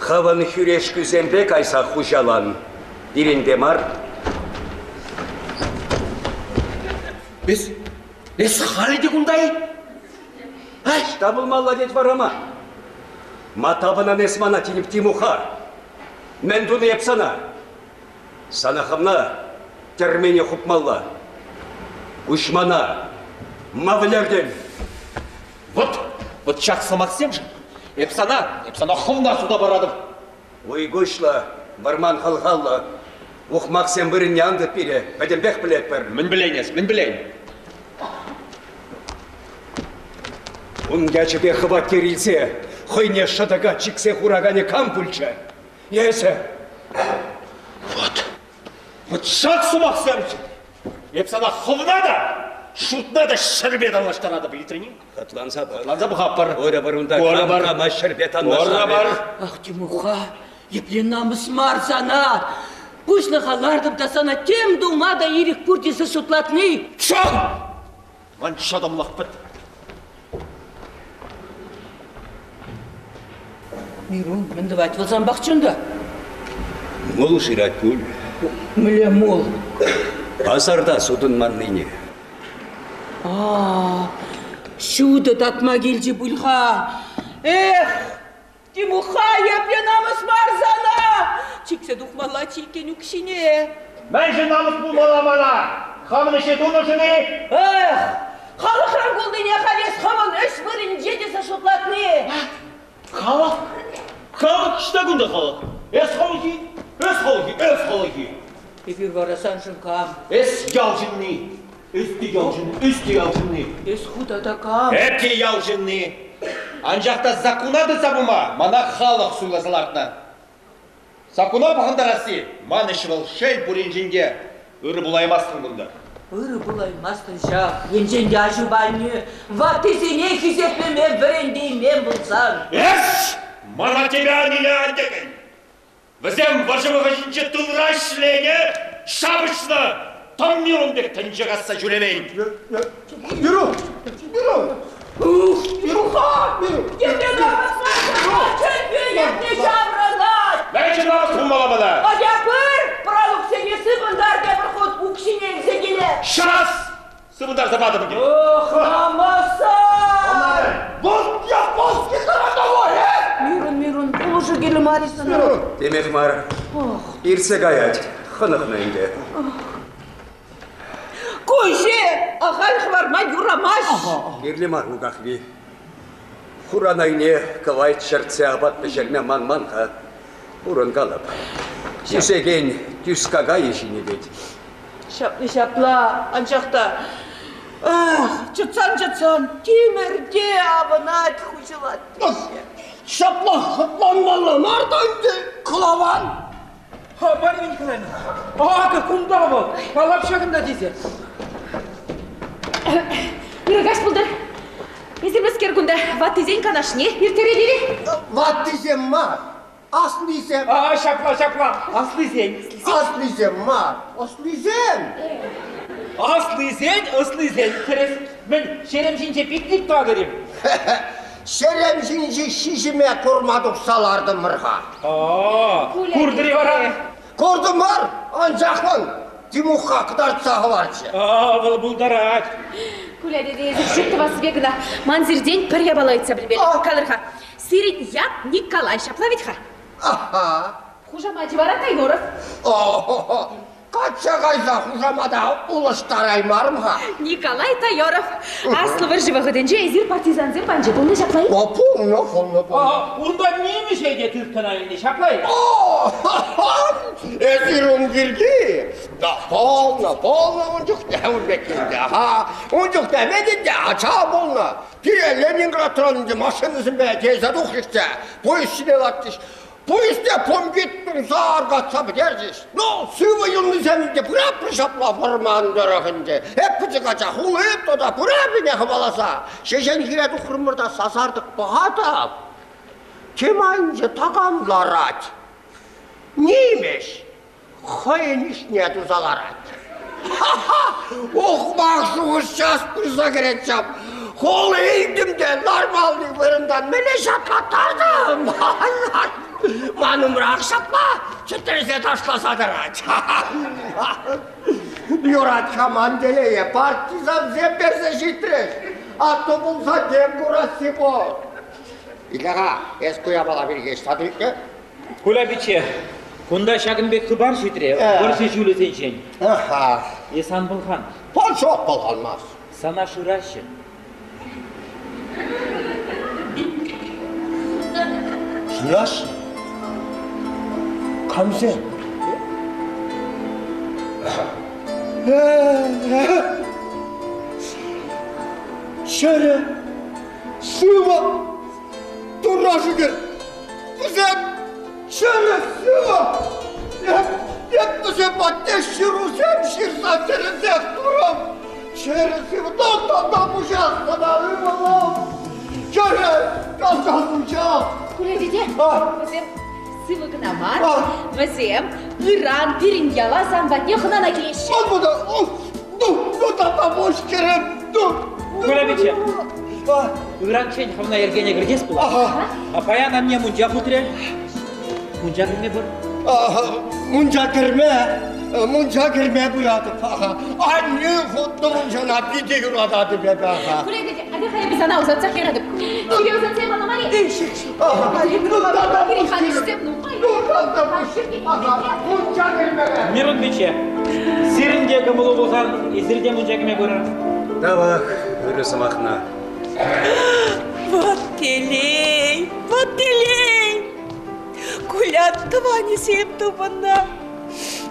хаван хюреш күзембе кайса хужалан. Диринде мар. Biz halidi kunday. Табылмалла дед варама. Матабына несмана тиніп Тимуха. Мен дуны епсана. Санахамна термени хупмалла. Ушмана. Мавлерден. Вот шахса Максим же. Епсана хымда суда барадым. Уйгушла, барман халхалла. Ухмаксен бірін янды пире. Бәдембек білет бір. Мен білейін. Он гячебе хват керилсе. Хойне шатага чиксе хурагане кампульча. Есе. Вот шахса Максим же. Епсана хымна да. Шутна да шербет алаштанады білітріне. Хатланса бар. Ланза бұғап бар. Ора барунда Ора бар. кама шербет Ора анлашады. бар. Ах, Тимуха, еплен намыс мар сана. Пушлығалардым да сана тем думада ирик пуртесі сутлатны. Чон! Ман шадам лақпыт. Мирун, мен давать вылзан бақчында. Мол жират пуль. Міле мол. Пазарда судын манныне. Шуда татма келжі бұлға. Эх, Тимуха, еплен намыс мар сана. Чиксе дұқмалла чикен үкшіне. Мен же намыс bulmalamana. Хамын іші дуны жыны. Эх, халықран қолдыне қалес хамын үш бірін жедесі шутлатны. Халық? Халық ішті күнді халық. Эсхолги. Эфир варасан шынкам. Эс ялжынны. Үсті ялжынны. Эс худадакам. Әпте ялжынны. Анжақта закунады забыма, мана халық суйласыларына. Закуна бағындарасы, ман ішівал шел бүренжінде үрі бұлаймастың бұнда. Үрі бұлаймастың жақ, енженде ажыбайны, ватызіне хизеплеме бірендеймен бұлсан. Эш! Мана тебя нелі андегін. Візем важымығы жінче тұлрашлене шабышны там мирундек тінжіғаса жүремейін. Бюро! Уха! Ете намысмайды, чөнбе етне жабрылай! Мәйші намыс тұлмаламада. Адяпыр, пралук сене сыбындар дебір қод ұқшіне екзегеле. Шас! Сыбындар забады бұген. Ох, намаса! Вот я полский городовой, Мирон, положи гелі марисына. Демек мар, ирсе гаять, хынық мәйді. Көйше, ағайық барма юрамаш. Ирлі мар ұғақви. Хуранайне кылайт шыртсе абат бешерме ман-манға ұрын қалып. Түсеген түскаға ешіне бет. Шапла, аншақта. Жұтсан, темірде абынат құжылат. Шапла, хытланмалы, мардайды, қылаван. Мария Николаевна, ага, кумда бұл, балап шағында дейзе. Мирогаш бұлды. Есемескер күнді ваттызен канашне ертередері. Ваттызем мар, аслызем. Шапла, аслызен. Аслызем мар, Аслызен. Терес, мен шерем жинче пикник туадырым. Шерем жинжи шишіме көрмадық саларды мырға. Курдыры бара. Көрдім бар, анжақын. Тимуха қыдар сағы барчы. Бұл дарат. Куля деді езіп жүкті басы бегіна манзирден пірге балайтса білбелі. Қалырға. Сирин яп Николай Шаплавитха. Хужама Дживара Тайгоров. Қатша қайса хужамада ұлыштар аймарымға. Николай Тайоров. Аслы бір живығыденже ezir партизанзен банже бұлны Шаплай. Полно. Онда неймі şeyде Türk'ten ayında Şaplay? Ezirun girdi. Da polno, uncuk devir bekinde. Uncuk demedinde aça bolna. Pire Leningrad'ın maşınızın be teyze dokuşta. Bu işine latış. Bu işte pombittin sağır kaçsa biterciz. No, sıvı yılını zeminde bırak şapla formanın dörökünde. Hep bıcı kaça, hulayıp da bırak bir ne hıvalasa. Şeşen hire dokırmırda sasardık bahada. Kemancı takamlar aç. Neymiş? Hayın iş ne tuzalar aç. Okmaksınız şaspırsa gerekeceğim. Kol eğdim de normallik varından mene şatlatardım. Manım bırak şatla, çıtırıza taşlasadır aç. Yorat kamandeleye, partizan zemberse şittiriz. Atı bulsa demburası bu. İlağa, eskuya bala bir geç tadık mı? Kula biçe. Kunda Şakınbek kıbar şütire. Burası şöyle seçen. Esan Bulhan. Pol çok bulhanmaz. Sana şuraşı. Şuraş? Kamse? Şöyle, sıva, durraşıdır. Güzel, şöyle sıva. Yetmişe batteşiru semşirsa seni zekturum. Şöyle sıva, dan buşak kadar ımalım. Şöyle, dan buşak. Kule dede, bizim sıvıgına var, bizim Iran birin yala zambatne hınana gelişi. Ol bu da, dur da boş kerem, dur. Kula biçe. Iran çen havna ergene girges bula. Apaya namne munca kutire. Munca girme bur. Munca girme buladı. Anne futlu muncana bir de yuradadı bebe. Kule dede, hadi hayır biz ana uzatsak yaradık. Kile uzatsak bana mani. Mirun biçe. Sirinde kımılı bulsan, izirde munca girme görür. Davak, ürüsüm akna. Вот телей, Куля Яттым анесем тубына.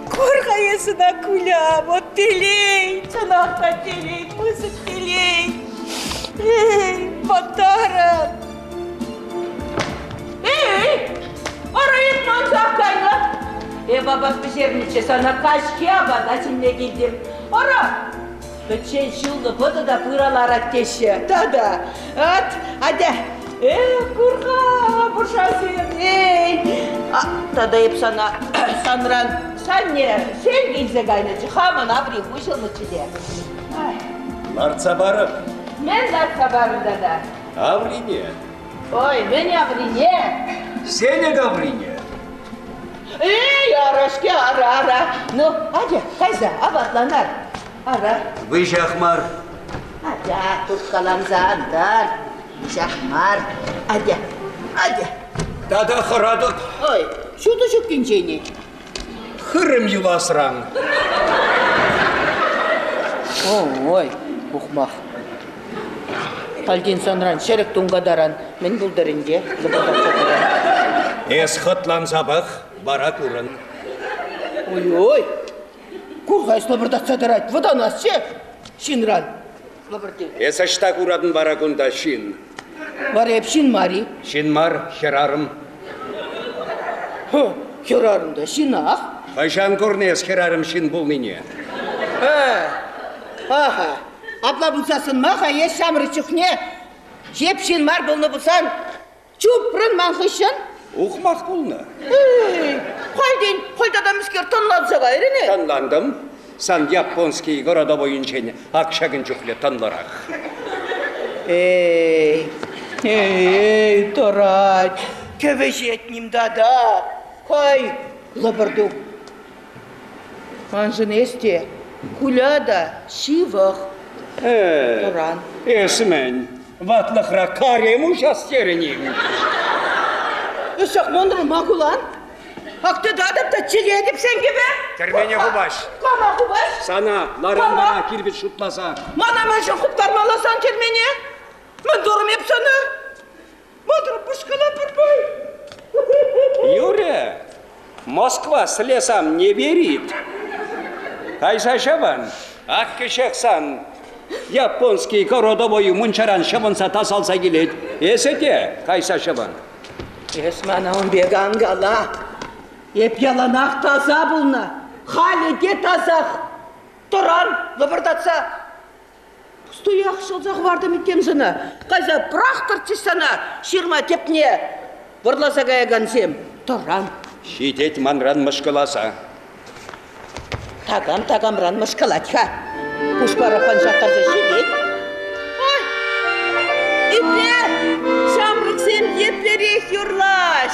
Корғайысына күлям, от телей, санақта телей, мысық телей. Эй, батарым. Эй, орайын мансақтайны. Бабак пішерніче, sana kaçki abada şimdi geldim. Ora, geçen yılda bu da pıralar ateşi. Tada, hadi. Kurga, boşasın, Tada hep sana, sanran, sen ne? Sen gelse gaynacı, haman avrayım, uşalını çile. Lartsabarı. Men lartsabarı dada. Avriye. Oy, men avriye. Seni gavriye. Yaraşki ara. Ну, hadi, kaysa, abatlanar. Ara. Vıjahmar. Hadi, tut kalan zandan. Vıjahmar. Hadi. Dada hıradık. Oy, şu da şu kinçeyni. Hırım yulasıran. Oy, buhmak. Halden sanran, şerek tungadaran. Men buldarınca, zıbadatsadaran. Es hıtlan sabah. Barak urun. Ой, кургай слабырдатсадарать, вода нас че? Шинран. Esa ştak uradın barakunda şin. Var hep şin mari. Şinmar, şerarım. Kerarında şinah. Kaşan kornes şerarım şin bulnine. Abla bulsasın maha yes şamrı çıkne. Hep şin mar bulnu bulsan. Çuprın manhışın. Uğmak bulna. Halden misker tanlansa gayrı ne? Tanlandım. San Japonski gorada boyunca akşagın çukle tanlarak. Torat. Köveşi etnim dada. Koy. Labırdım. Anjın esti. Kulada. Şivak. Toran. Esmen. Vatlıkra karemuş askerenim. Işık mondurun makulan. Hakkı dadıp da çile edip sen gibi. Termene hubaş. Kama hubaş. Sana laran bana kirbit şutlasa. Bana meşin kutlarmalasan termene. Ben durum hep sana. Madırım buşkala bir boy. Юре, Москва с лесом не верит. Кайса шабан, акки шексан, японский городовой мунчаран шабанса тасалса келет. Есете, кайса шабан. Esmana on begangala. Hep yalanak taza bulna. Halide tazak. Turan, gıbırdatsa. Pustu yaxşılcaq vardım etkem sana. Kaysa bıraktırçı sana. Şirma tepne. Vırlasa gayaгаnsem. Turan. Şidet manran mışkılasa. Tagam ran mışkılatka. Puşpara panşaktarza şidet. Ay! İpe! Şamrık sen yepleri yurlaş.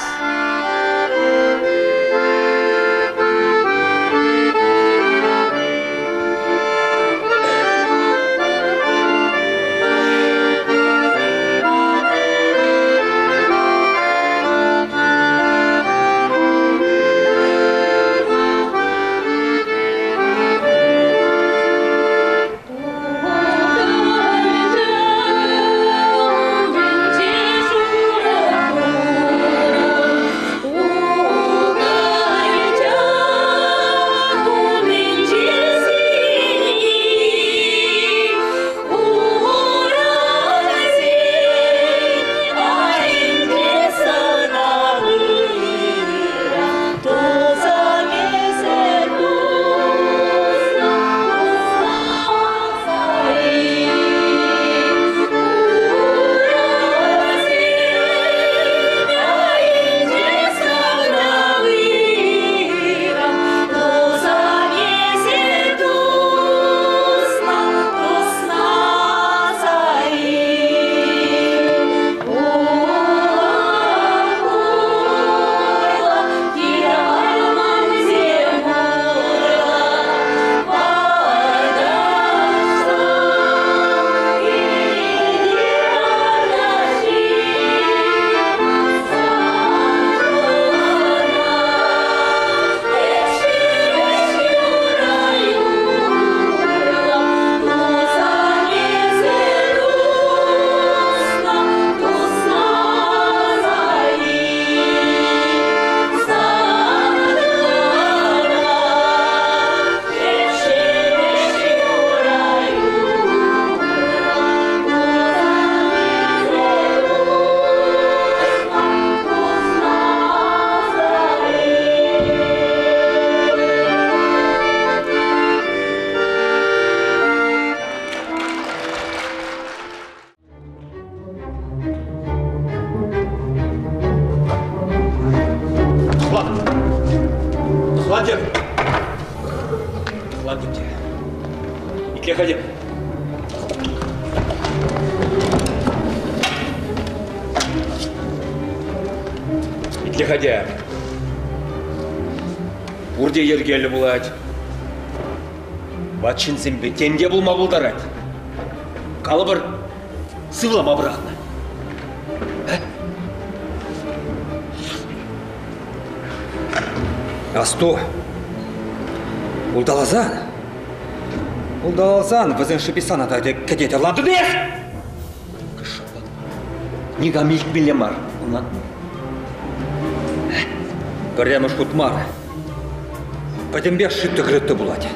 Иди, ходи. Иди, ходи. Урде ергелі болады. Батшын сенбе, тенде бұл мабылдарады. Қалы бір сывлама бірақна. Асто, ұлдалазан, візін шиписан атайды кәдеті ланды дес! Кышылан, неға милк білем бар, ұлан? Бірдемі шутмар, бәдембе шытты күретті болады.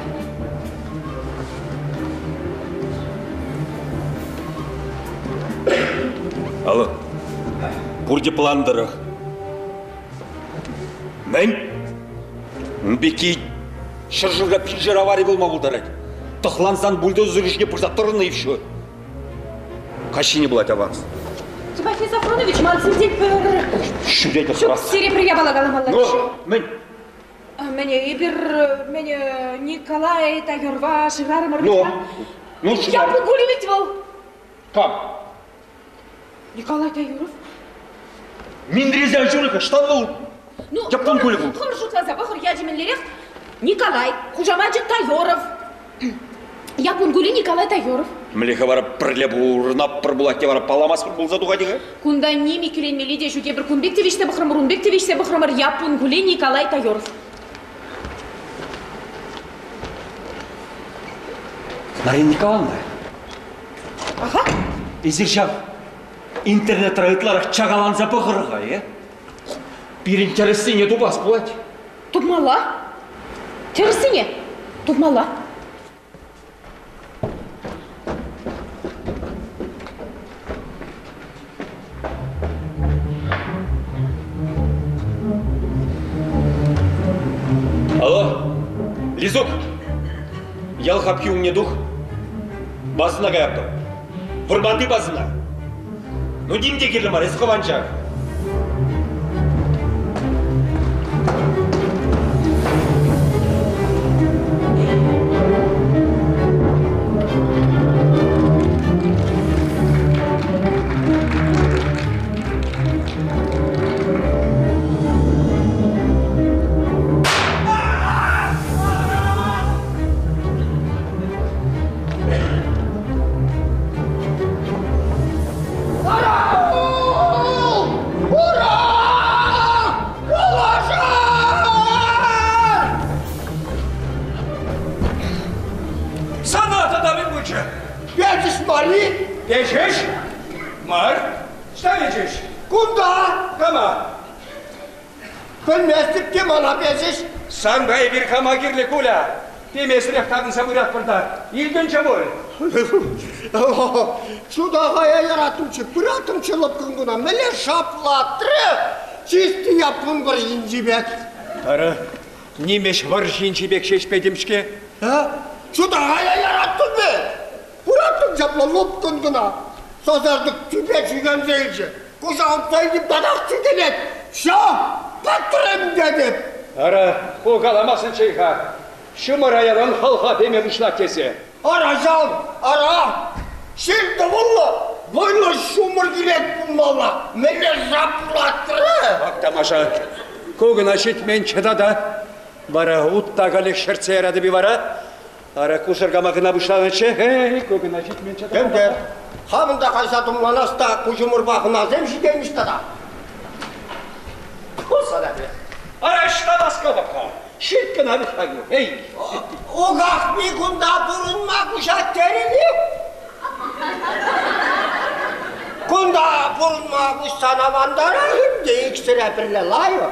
Алы, бұрде пландырық. Мен? Беки шыржырға пинжер аварий болма бұлдарайды. Тұқлансан бульдозер ішіне пұрзаттырыны евші. Қашыне болады аванс? Тимофей Сафронович, малсыздек бір... Шүрейді сұрасы. Серебрия балағалым Алланыш. Мен? Мені Николай Тайорва шығарым ұрдыға. Ну, Я погулевить вол. Кам? Николай Тайоров? Мен резя жүрігі, штан бол? Я погулев вол. Құржықла забақыр ядеменлерек Николай Хужамаджи Тайоров. Я погуле Николай Тайоров. Млеха бара пірлеп ұрнап бір бұлатте бара паламас бір бұл задуға деге? Кунда неми күленмелі де жүте бір күнбек тевеште бұқырмыр, ұнбек тевеште бұқырмыр. Я погуле Николай Тайоров. Марина Николаевна. Ага. Изершав интернет райытларық чағаланса бұқырға, е? Бірін тересіне дубас болады. Тупмала? Тересіне? Тупмала? Алло, Лизук, ялхап юңне дух, басына қаяптым. Вұрбанды басына. Ну, димде келі мар, есқованча. Geçiş? Mar? Šta geçiş? Kunda? Kama? Bilmezdik ki bana beziş. San bey bir kama girli kula. Demesirek tadınsa bırak burada. İlginçe bol. Şu dağaya yaratımçı, bıratımçılık kıngına mele şaplattırı. Çisti yapın bir incibek. Ara, nimeş var incibek şeşpedimşke? Ha? Şu dağaya yarattın mı? Bıraktım çapla lop kıngına. Sazardık tüpeci gömzeyci. Kuşağım saydı badakçı denet. Şah, patrım dedim. Ara, o kalamasın şeyha. Şımarayadan halka dememişler kesi. Arayacağım, ara. Şimdi valla, böyle şumur gilek bunlarla. Mene zaplattırı. Bak tamaşa. Koguna şitmen çedada. Vara utta galek şertse yaradı bir vara. Ara kusırgamakına buşlanışı. Hey, koguna şitmen çedada. Hem de, hamında kaysadım lanasta kuşumur bakına zemşi demişti da. Olsa da be. Ara işte baska baka. Şirkin abi şagı. Hey. O gah bir kunda burunma kuşak terini. Kunda burunma kuş sanamandara şimdi iksire birle layo.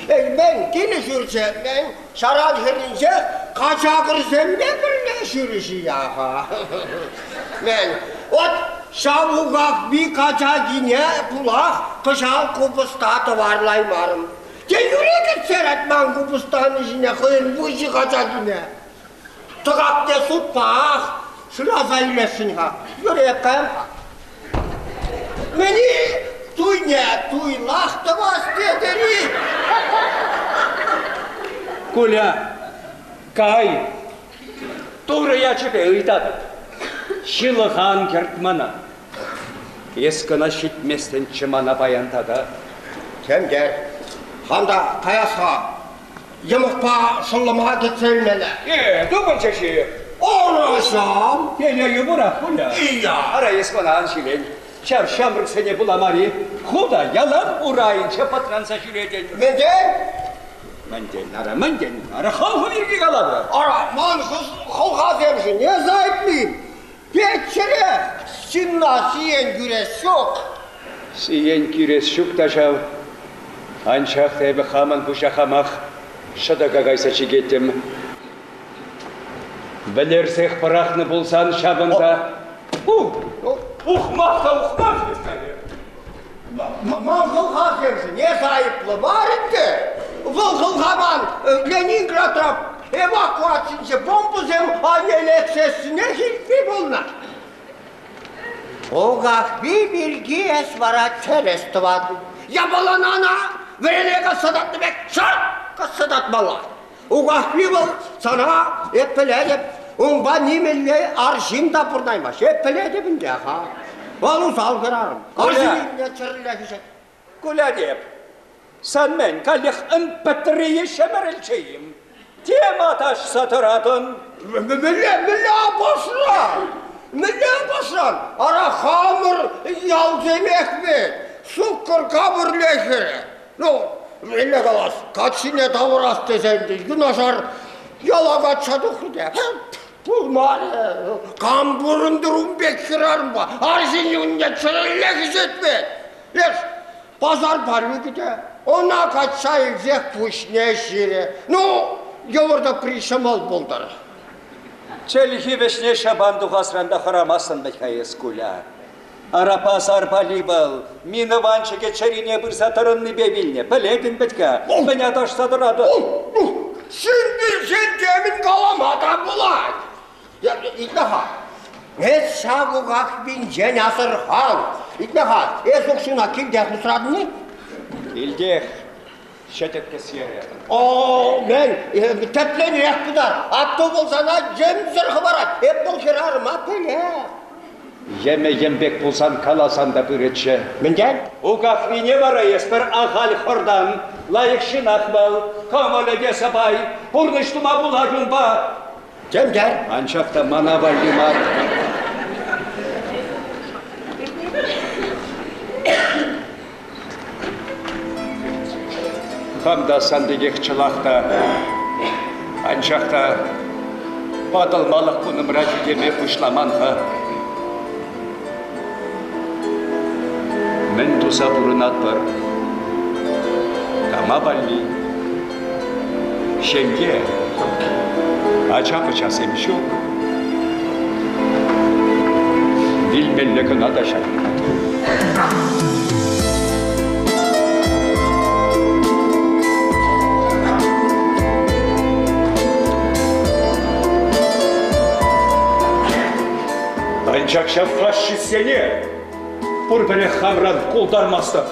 Ben gini sürse, ben şaran hirince kaçakır zemde birle sürüşü ya. Ben ot şavuğak bir kaça yine bulak kışan kupustatı varlaymarım. Gel yürü git seyretmen kupustan işine koyun bu işi kaça yine. Tıkap de süt bak, şıraza ilesin ha. Yürü yakayım ha. Beni duy ne, duy lahtı bastı deri. Коля, Кай, добре я тебе итат. Шылыған кертмана. Ескіна шитместен чымана баянтада. Кемдер, ханда қаясқа, емықпа шылымға кетсен мені. Думын чеші. Орасам. Телею бұрақ бұля. Iya. Ара ескіна аншилен. Çar şamrık seni bulamari. Huda yalan urayınca patransa jüredin. Menden ara halkı virgi kaladı. Ara, man kız halka demişsin, ne zahipliyim? Geçire, sinna siyen güreş yok. Siyen güreş yok taşav. Ancak tebi haman bu şakamak. Şadaka gaysaçı gittim. Bilirsek bırakını bulsan şabında. Ухмах. Man halka demişsin, ne zahipli var idi? Vılgılgaman Leningrad'a evakuasyonca bombuzem aileleksesine hilpi bunlar. Oğak bir bilgi esvara çeresti vardı. Yabalanana verene kasadatlı bek şart kasadatmalar. Oğak bir bıl sana epeleyip onba nimelle arşimda buradaymış. Epeleyip de ha. Onu salgırarım. Arşimde çırılakışak. Kula deyip. Sen men kallik ımpıttırıyı şemerelçeyim. Tema taş satıradın. Mülle basran. Ara hamur yal demek mi? Sukkır kabır lehiri. No, mülle kalas. Kaçsine tavıras desendi. Gün aşar yalaga çadıklı de. Bulmari. Kamburundurum bekirarım ba. Arşin yunca çırılakış etme. Leş. Pazar parmı de. Ona kaçsayım zekpuş neşiri. No, yavurda prişamal buldur. Çelhi veşne şabandu hasranda haramasın bekayes kula. Arapa sarpali bal. Mini vançı geçerine bir satırınlı bebilne. Biledin betka. Beni taş satıradı. Şimdi sen demin kalamada bulay. Ya İknaha. Ne şavukak bin cenasır han. İknaha. Esokşuna kim dekmusradın ne? İldek. Şetet kesiyere. Men teplen yaktılar. Attı bulsana cem zırhı barat. Hep bul kirarım apele. Yeme yembek bulsan kalasan da bir etçe. Minden? O gafri ne var esper ahal hordan. Layık şınakmal. Kamale desabay. Purnıştuma bulacun ba. Cem der. Ancak da manavar limar. Hamda sandıgık çılakta. Ancak da batılmalık bunu müracüdeme kuşlaman ha. Men tusa burunat var. Kama balli. Şenge. Aça semiş yok. Dil bellekın adaşa. Ancak şafraşçı seni burbele hamran kuldarmazdı.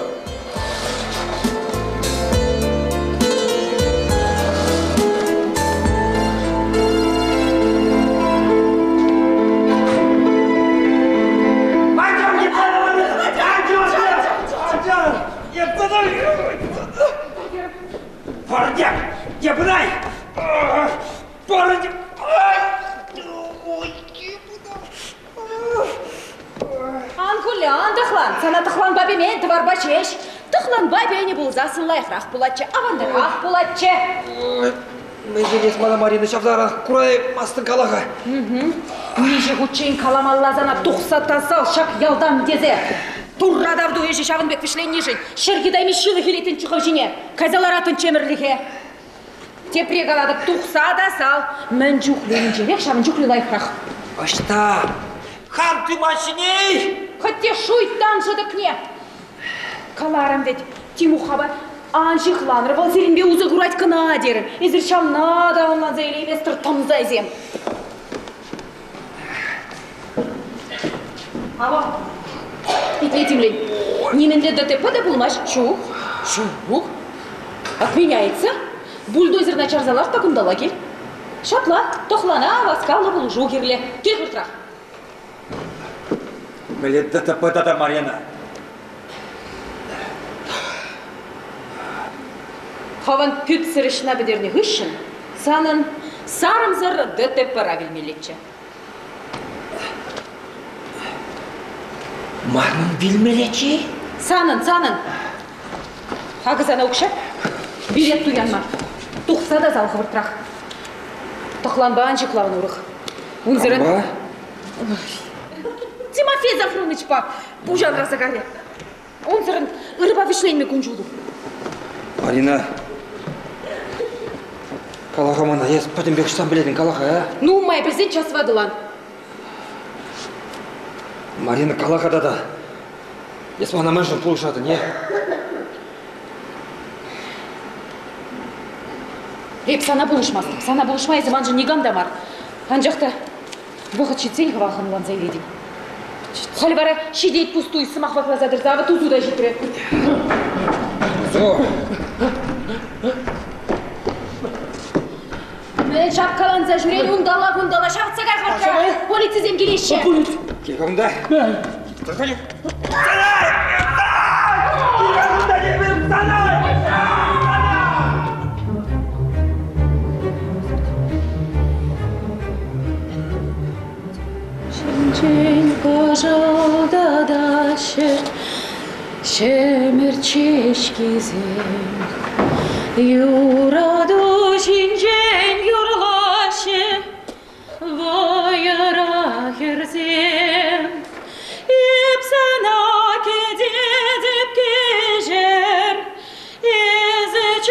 Анкулян, тыхлан, sana тыхлан бабе мен твар бачеш. Тыхлан бабе не булзасын лайхрах булатчы, авандырах булатчы. Мезелес мана Марина шавдара курай мастын калаға. Неше хучейн каламаллазана тухса тасал шак ялдан дезе. Туррадавду ежи шавынбек вишлен нишен. Шыргидай мишилы хилетін чухав жіне. Казаларатын чемірліге. Тепре галадып тухса тасал. Мен жухлен жерек шавын жухли лайхрах. Башта. Хам ты машиней! Хотя шуйттан жыдыкне. Каларым ведь Тимухаба аншихланыр бол селинбе узы курать кына дерін. Ezir шамна да онлан зейлеймес тыртымзай зем. Ава, итметимлен, немінде ДТП-да булмаш. Шух. Отменяется. Бульдозер начар залар такындала кел. Шапла, тохлана, васкалла булу жугерле. Кел хыртрах. Блин, да, Марина. Хаван пют сырышна бедерни хышын, санын сарым зары ДТП равилмелече. Мармын билмелече? Санын. Хагызана укшап, билет туянма. Тухса да зал хывыртрақ. Тохланбан жиклауын урық. Унзырын. Тимофей Зафроныч па, пужан разагаре. Унзырын ырыба вишленме кунжулу. Марина. Калаха мана, я потом бек сам білетін калаха, а? Ну, май бізден час вадылан. Марина, калахада да. Если она мэншін полышады, не? Реп, сана buluşmazdım. Sana buluşmayı zamanca nigam damar. Ancak da vakit çitsen havaxanılan zeyledim. Hali bara şiddet pustuyu sımaq vaklazadır. Zavı tuzu da jitire. Zor. Ben şapkalanza jüreli undala şahtsa gayfarka. Polisi zemgeleşe. Kekimde. Tıkayım. День пожал да дальше, шемерчешки зем. Юраду шинжен юрлаше, ваяра херзем. Ипсана кедедеп кежер, езечеререм.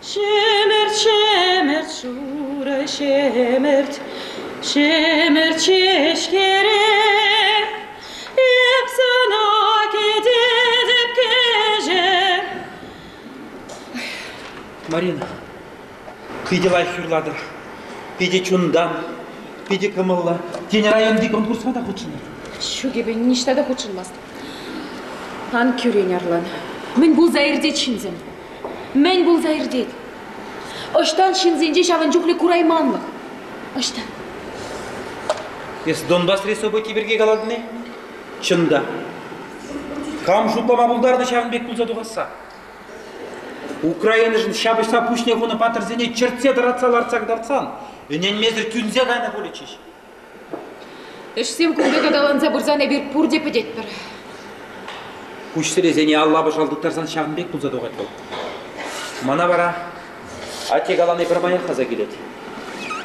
Шемерт шура Şemert çeşkere hep sana gidip gece. Marina, kıydılar hürladır. Pide çundan, pide kımılla. Dene rayonda konkursma da kuçunlar. Şu gibi nişte de kuçulmazdı. An küren yarlan. Men bu zahirde çinzem. Men bu zahirde. Oştan çinzince şavancuklu kuraymanlık. Oştan. Ес Донбасс ресобы киберге қалады не? Чында. Қам жұтлама бұлдарды шағынбек бұлза дұғаса. Украина жын шабышса пушне құны патырзене чертсе дыратсалар цағдарсан. Үнен мезір түнзе қайна болечеш. Эшсем күнбек адаланса бұрзан әбір пұр деп әдет бір. Пушсірезене Алла башалдықтарсан шағынбек бұлза дұғат бол. Мана бара, атек аланы бір майын қаза келеді.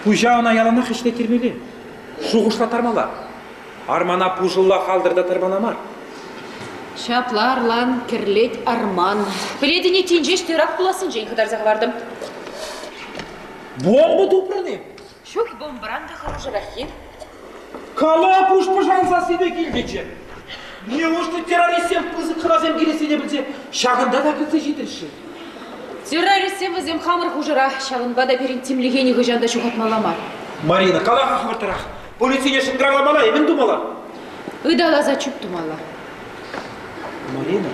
Пұжауына ялана қышты термелі. Шуғышла тармала. Армана пужылла қалдырда тармаламар. Шапларлан кірлет арман. Біледіне тенжеш тырақ бұласын жейін қыдарзаға бардым. Бомба тупраны. Шух бомбаранда хороша рахи. Кала пуш пожанса себе келдече. Не ошты террористен пызы қыразем келесене білсе, шағында да кілсе жетірші. Террористен візем қамыр құжыра, шағынба да берін темлегені ғыжанда шуғатмаламар. Марина, қалаға қывыртырақ. Полицейне шыңғырағламала, емін думала. Ыдалаза чүп думала. Марина,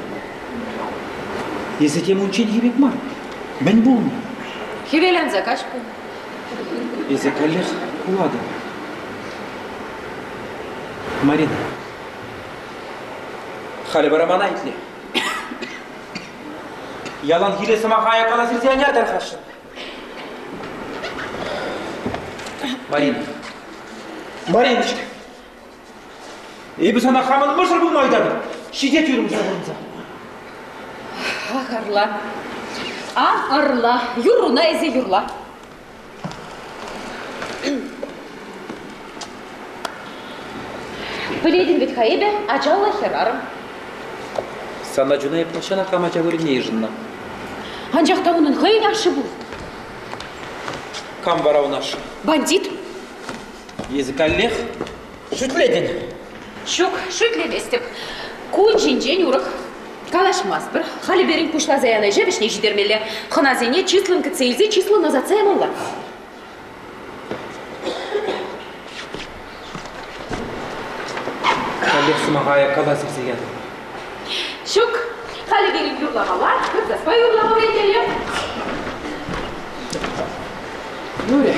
есі тем үнчен ебек мар. Мен болмай. Хевелянза каш бұл. Есі кәлер құлады. Марина, халі барамана айтле. Ялан хилесі мақая қала зірзиян ярдар қашын. Мариночка. Ебі сана қамын мұшыр бұлмайдады. Шидет үйрім жағырымза. Ах, арла. Арла. Юруна eze юрла. Біледін бет қайыбе, ажалла херарым. Sana cunayı paşana kamaca böyle ne yıжынна? Анжақта оның қайын ашы бұл. Кам бара унаш? Бандит. Езі кәллех? Шүтледін? Шук, шүтлеместіп. Куын жен урық. Калашмас бір. Халі берін күшла заяна жевішне жидермелі. Хыназене числын кіцейлзе числын азатсая молла. Кәллех сымағая қаласып зеген. Шук, халі берін юрлағалар, кірзаспай юрлағал етелі. Нуре.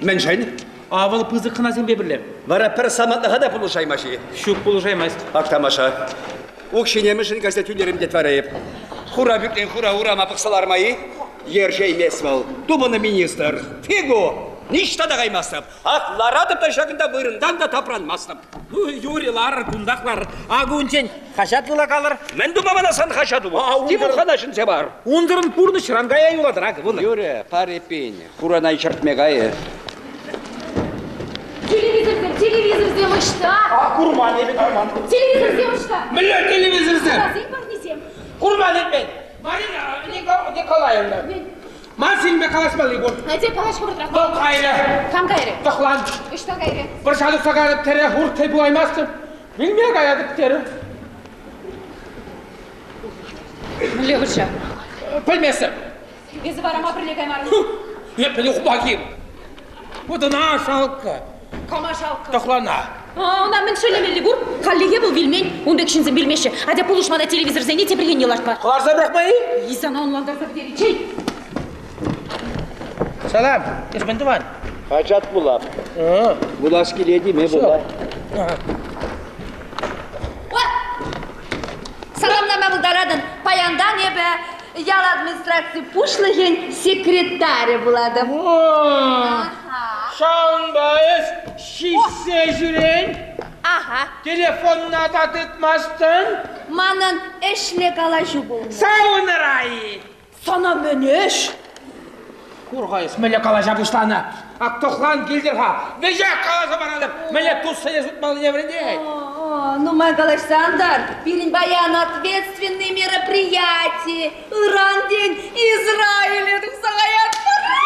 Мен жайны? Авыл пызы қынасың бе бірлем? Вара пір саматныға да пұлышаймашы. Шук пұлышаймайыз. Ақ тамаша. Оқшенемішін газетүлерім детварайып. Хура бүктен хура урама пықсалармайы. Ержей месвал. Думаны министр. Фигу. Ништа да қаймастым. Ақ ларадып та шағында бұрындан да тапранмастым. Юрилар, кундақлар, агунчен, хашатыла қалыр. Мен думамана сан хашату. Тиму қанашын се бар. Ондырын пұрны шырангая юладыр, ағы бұны. Юре, пари пень. Хуранай шартмегайы. Телевизорде мышта. Құрман ебі құрман. Телевизорде мышта. Мілі телевизорде. Разын бар десем. Құрман ебен. Марина, Николаевна. Ман сенбе қалашмалы бұл. Әде қалаш құрдырақ. Бұл қайры. Кам қайры? Тұқлан. Үшта қайры. Bir şadık sakarıp tere hurt tebu aymazsın. Bilmeye gayadık tere. Мүлі ғырша. Bilmezsin. Bezi var ama birle kaymarın. Hep beni bakayım. Bu da na şalkı. Kama şalkı. Тұқлана. Ona мен шөлемелі бұр. Қаллеге бұл білмен. Онда кішінзін білмеші. Әде пұлышмада телевизор зәне тепірген елартма. Құларса бұрақмайы? Исана онландарса бідері чей. Salam. İsmin Duvan. Hacat bulap. Bulaş kiledi mi bulap? Salamnama бұлдарадын. Паяндан ебі ял администрации пушлығын секретарі бұладым. Şanbayız şişse жүren. Aha. Telefonuna da tutmazsın. Манын эшлек алаşı бұл. Saunırayı. Sana mönüş. Kurgayız, melek alacak ustana. Aktoğlan geldir ha. Vecek kalasa baralım. Melek tuz sayı tutmalı nevrendi. Ну, мой Александр, перед баян ответственные мероприятия. Иран день Израиль, это сагаят пора.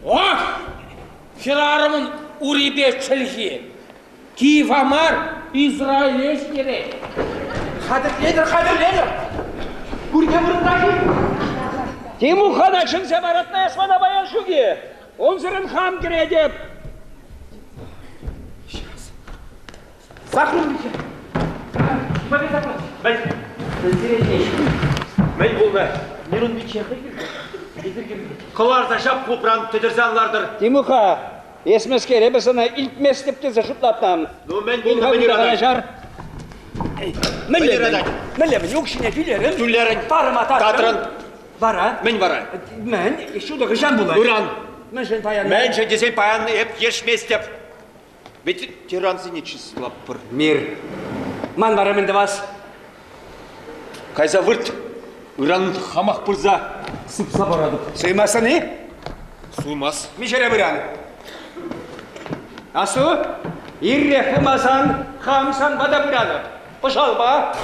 О! Firarımın uribe çelhi. Kiyif amar, İsrail'e eşkere. Kadir. Buraya vurundaki. Тиму ханашын сепаратная свана баян шуги. Он зырын хам киредеп. Сахрым бişe. Bak. Ben buldu. Mirun bir çekti gibi. Kılarsa şap kupran tüdürsenlardır. Timuha, esmes kere ben sana ilk meslekte zaşıtlatmam. No ben bunu bilirim. Melle yok şine tülerim. Tüllerin. Tarıma Tatrın. Vara. Men vara. Men şurada gıcan bulan. Uran. Men sen payan. Men şedesen payan hep yerşmestep. Beti tiransini çıslapır. Mir. Man vara men de vas. Kaysa vırt. Uran hamak pırza. Sıpsa baradık. Sığmazsa ne? Suymaz. Mişere bıran. Asu, irre hımasan, hamsan bada bıranı. Boşal ba.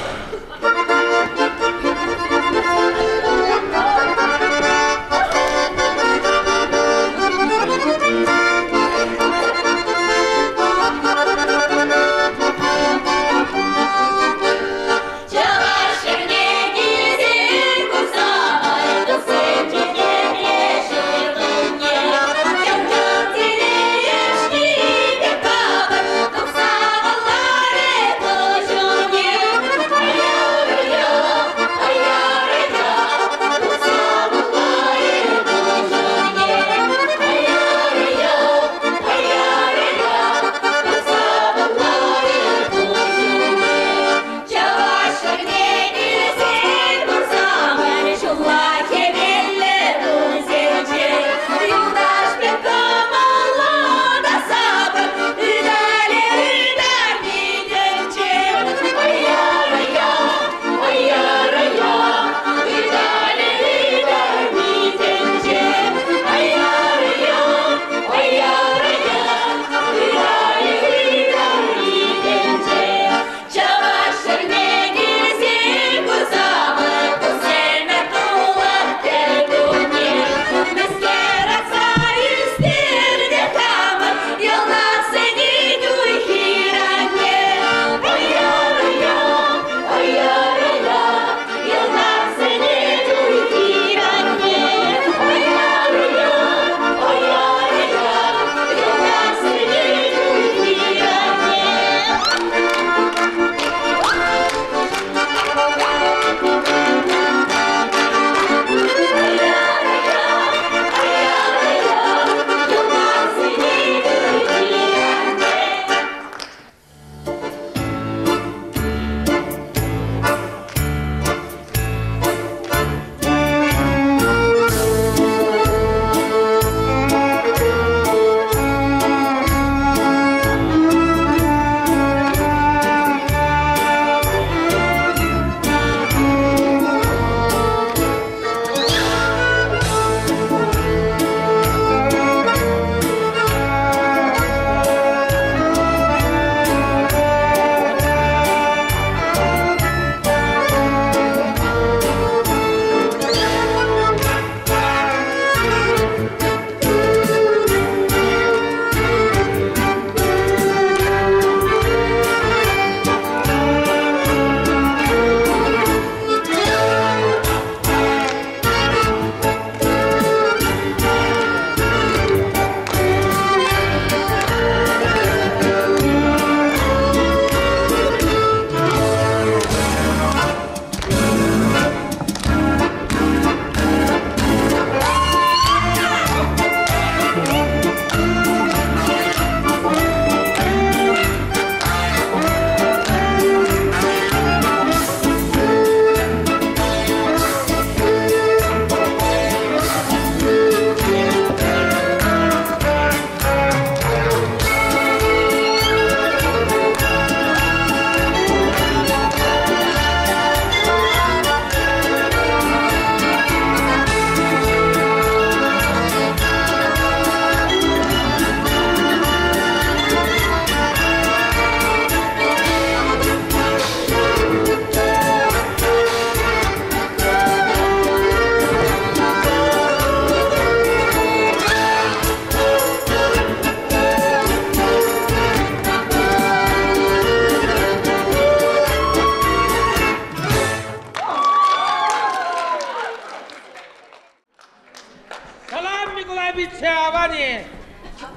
Avani.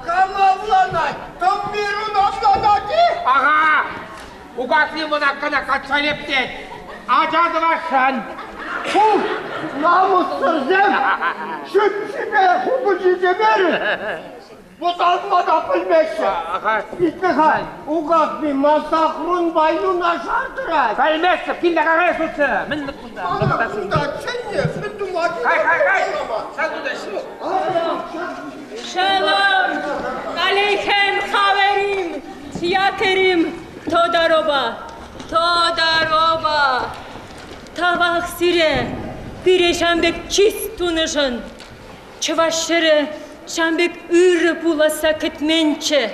Kamavlanay, tam Mirun abladaki. Aha, ugakli mı nakkana kaçalepten. Acadı var sen. namussuzum. Şüphime hubucu demir. Bu dalmada bilmezse. İstikha, uğaz bir masakrun baynuna şartıra. Bilmezse, kille kakaya tutsa. Minnik bunda. Bana bunda çenye, bütün vakit. Hay. Sen burada şu. Shalom aleichem xaverim, tiyaterim, todaroba. Tavaq sire, bire şambek çist tunışın. Çavaşları şambek ürü bulasa kıtmençe.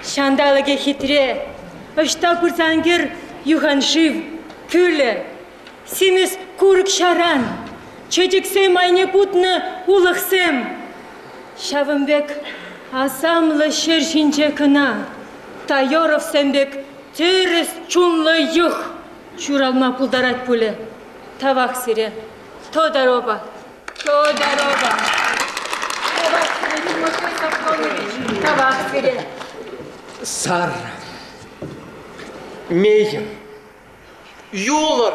Şandalıge hitre, ışta kurzangir yuhanşiv, külle. Simiz kuruk şaran, çeçiksem aynı putны uluksem. Şavımbek asamlı şerşince kına, Tayorov sembek teres çunlı yuh, Şuralma puldarat pule, Tavaq sire, Todaroba. Tavaq sire, Timofey Safronovich, Tavaq sire. Sar. Meyim. Yollar.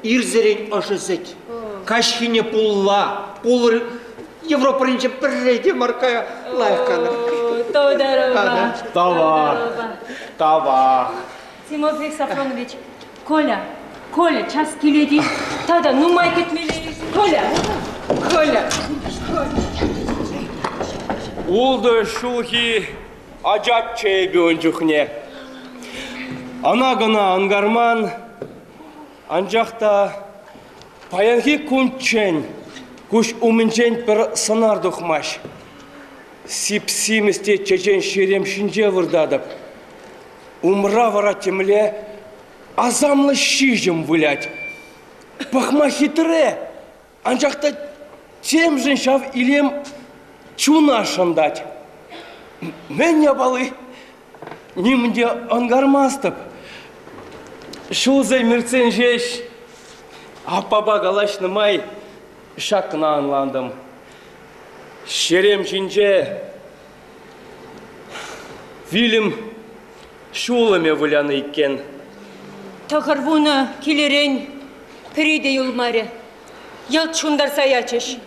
İrzerin aşızek. Kaşhine pulla. Pulur. Европаринче бірреде маркая лайыққаны. Tavaq. Timofey Safronovich, Коля, час келеді. Тада, нумай кетмелейіз. Коля. Улды шулхи ажат чейбі өнжіхне. Ана гына ангарман, анжақта паянхи күнчен, күш умінчен бір сынар дұқмаш. Сипсимісте чечен шеремшінже вырдадып. Умра вара темле азамлы шижім вылять. Пахма хитре, анжақта тем жын шав илем чуна шындать. Мен ябалы, немінде ангармастып. Шулзай мірцен жеш, апаба галашны май шақына анландым. Шерем жинже, вилім шулыме вуляны иккен. Тағырвуны келерен піриде юлмаре. Ялт шундар саячыш.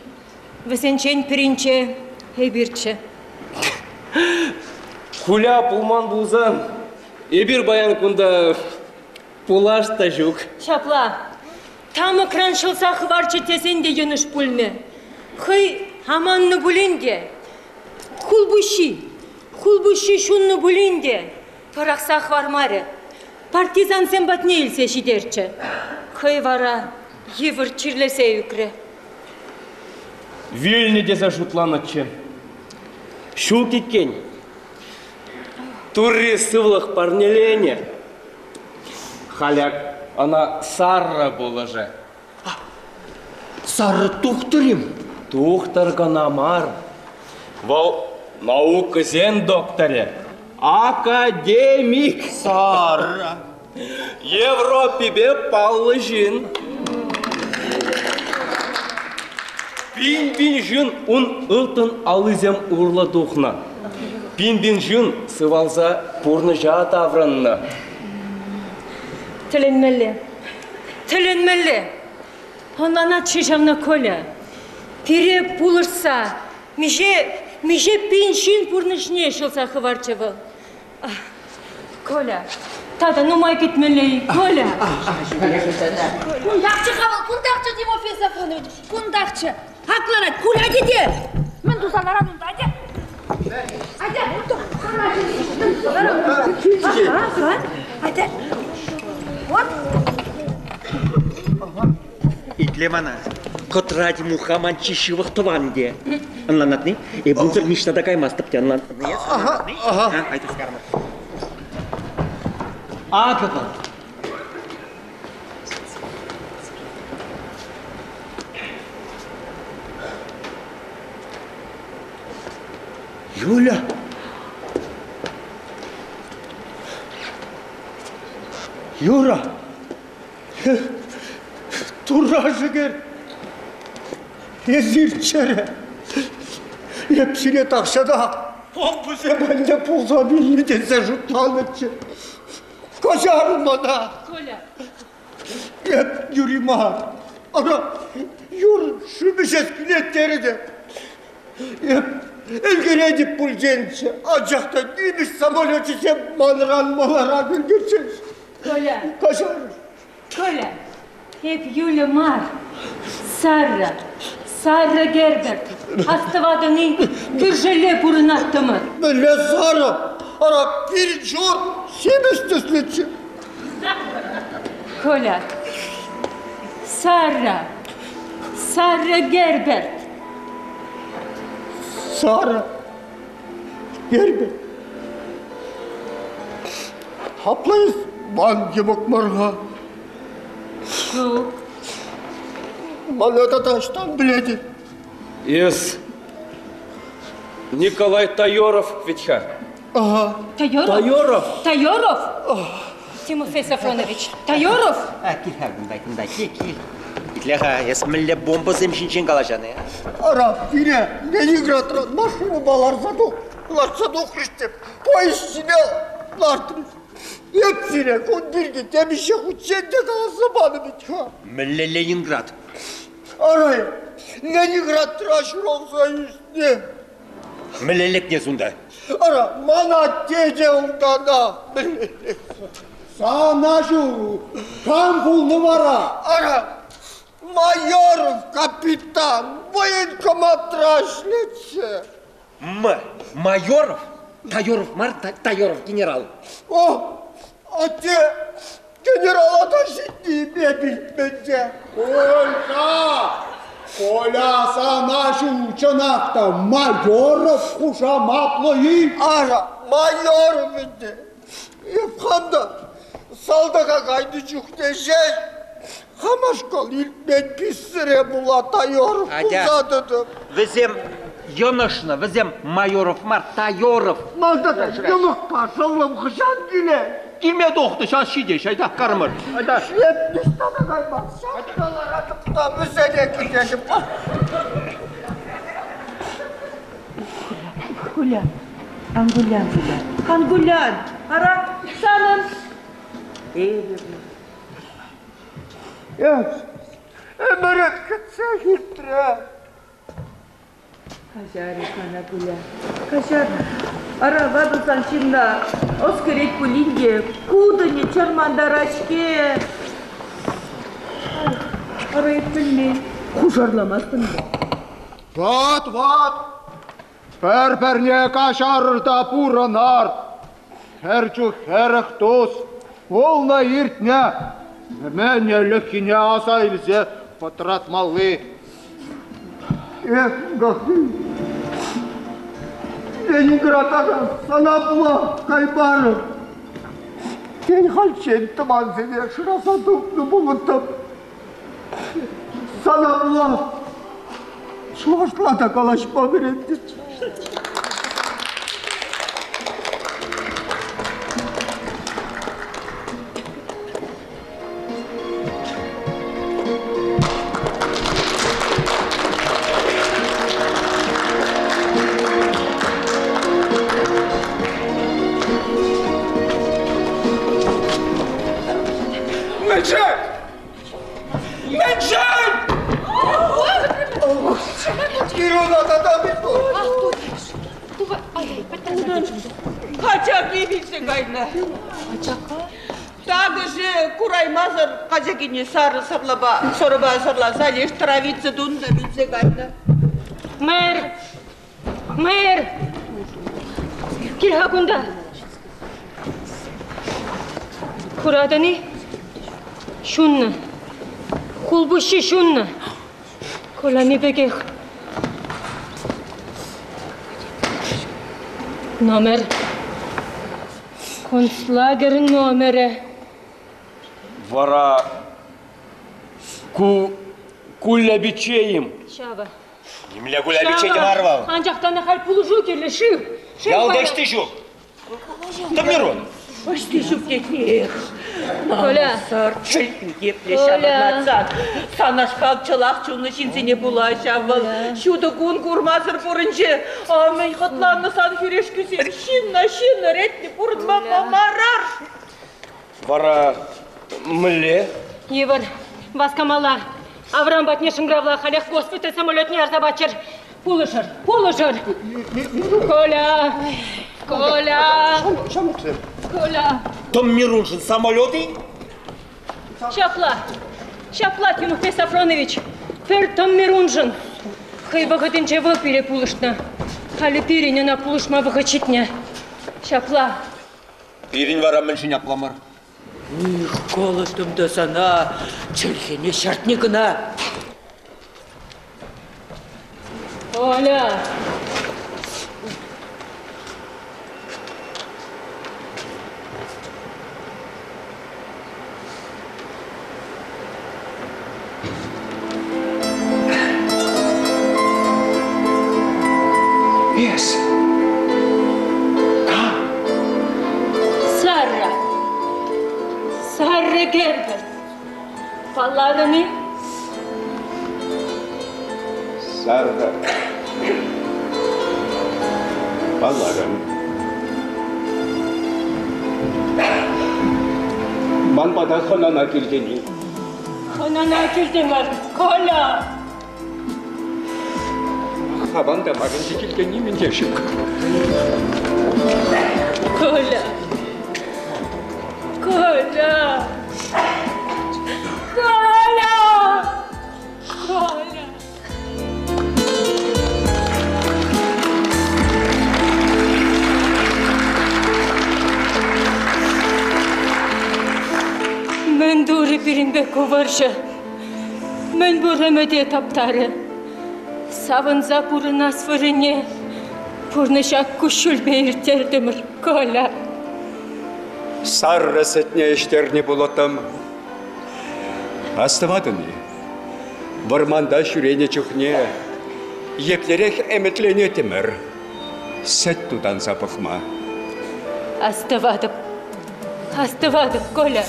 Весенчен пірінче, ебірче. Хуля пулман булзан, ебір баян күнда пулаш та жүк. Шапла, там экран шылса хварчы тесенде юныш пульме. Хый хаманны бүленде. Хулбуши шунны бүленде. Парақса хвармаре. Партизан сен батне илсе шидерче. Хый вара, евір чирлесе үкре. Вильне десе шутланычы. Шул кеткен. Турри сывлық парнелене. Халяк, ана сарра болыжы. Сары тухтырым. Тухтырға намар. Вал наука зен докторе. Академик. Сары. Европебе паллы жин. Пин жин он ылтын алызем урла тухна. Пин жин сывалза пурны жа тавранна. Тіленмелі. Онлана чижамна Коля. Пире пулырса, меже пиншин пурнышне шылса хыварчывыл. Коля, тада нумай кетмелей, Коля. Кундақчы қабыл, кундақчы Тимофей Сафронович, кундақчы. Ақларат, куля деді. Мен тұсалар адымды, Айда. Вот. Итлемана. Котради мухаман чишивых тванде. Анланатны? Бунтер мишна такая мастапте анлан. Ага. Айда скарма. Акапа. Юля. Юра. Турашыгер. Езирчере. Hepsine takşada. Bu zemende pulsa billi dese şutlanıcı. Koşarım bana. Коля. Hep yürüyüm ha. Ana Юр, шубишес билеттері де. Elgere edip bulacağınca, acakta değilmiş samolyotu sen manıran molara gülgürsün. Коля, Kaşar. Коля, hep Юля Мар, Сара Герберт, Астывадыны күржеле бурын аттымы. Böyle Sara, ara bir jor, sebes tüslüçü. Коля, Сара Герберт. Sara, Gerber. Haplayız, ban yemek marga. Şu, Bana da taştan biledi. Из Николай Тайоров Витька. Aha. Тайоров? Тайоров? Тимофей Сафронович, Тайоров? Кил. Итлеха, есмелле бомба земшинчен калажаны. Ara, yine Leningrad'dan maşını balarsa Hristiyan. Poezdine lartırız. Hepsine kundirgi demişe kutsende kalası bana bitha. Melle Leningrad. Arayın, Leningrad tıraşır olsa üstüne. Mellelek ne sunda? Ara, mana gece ondana. Sana şu kampul numara. Ara, Mayorov kapitan, военкоматрашница. Майоров? Тайоров мар, Тайоров генерал. Oh, ate generala da şimdi ne bilmece. Коля, sana şu çanakta Mayorov kuşamaklayı. Ara, Mayorov indi. Efkanda, saldaka kaydıcık deşey. Hamaşkal ilk ben bir süre bula Tayyorov uzadıdım. Везем Yonoşna, vезем Майоров мар, Тайоров. Manda da yıllık parçalım kışan güle. Kime doktu şans şide şeyda karımır. Hayda. 70 tane kaymaz. Şapkalar atıp da müzeye gidelim. Гулян, Ангулян, Ангулян, ара, саным. Evet, emanet gitse hitre. Кажари, кана Гулян, кажар, ара, вадусан шинда, оскорить пулинге, кудани, чармандарашке. Arayıp bilmeyin, kuşarlamazsın da. Vat. Perperliğe kaşar da buranar. Herçuk herktos. Volna yırtne. Hemen yerlikine asaylıze patratmalı. Leningrad'a sana bula kaybarım. Ben halçen tımanzede şurasa toplu bulutum. Sana bula. Şuaşla da kalaşma verildi. Kaçak iyi bilsin gayna. Так же кураймазыр казакине сары сырлаба, сорба сырласа, лишь травица дунда билсе гайна. Мэр, килха кунда. Курадани, шунна, кулбуши шунна, колами бегех. Номер. Концлагерь номере. Вара кулябичейim. Şaba. Немля гулябичей демарвал. Ancak tane hal pulucu kirleşi. Ялдешти жук. Тамирон. Почти шуптетних. Коля. Сарчыльге плешамырлатсан. Санашкал чылақ чуны шинсене булашавыл. Шуды кун курмазыр бұрынжы. Амын қытланны сан хүреш күсен. Шинна ретні бұрынма мамарар. Вара мле. Евар, баскамала. Авраам батне шыңгравла халях госпиталь самолет не арзабачыр. Пулышыр. Коля. Том Мируншин самолеты? Шапла, Тимофей Сафронович. Фер Том Мируншин. Хай вагадинче выл перепулышна. Хали пирине на пулышма вагачитня. Шапла. Пирин варамын шинапламар. Голодым да сана, чельхене шартникына. Коля. Yes. Sarra Gerber. Falladami. Sarra. Falladami. Man bana konana girdiğini. Konana girdim var. Kola. Havan da marınca girdiğini mi yaşık? Kola. Men duri birinbe kovarşı. Men bu remediye taptarı. Savınza puruna sfırını. Purnışak kuşul beyirterdimir. Kola. Sarra setne işlerini bulatam. Astamadını. Varmanda şürene çıkne. Yeplerek emetlenetimir. Set tutan sapıkma. Astavadım, Коля.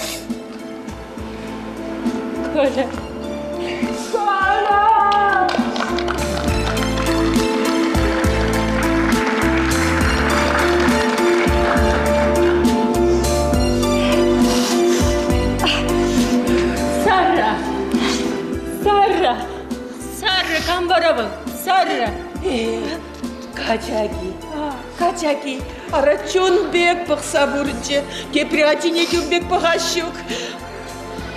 Sarra, Kambarov'un, Sarra. Качаги, арачон бек пахсабурче, кепрячине тюбек пахащук.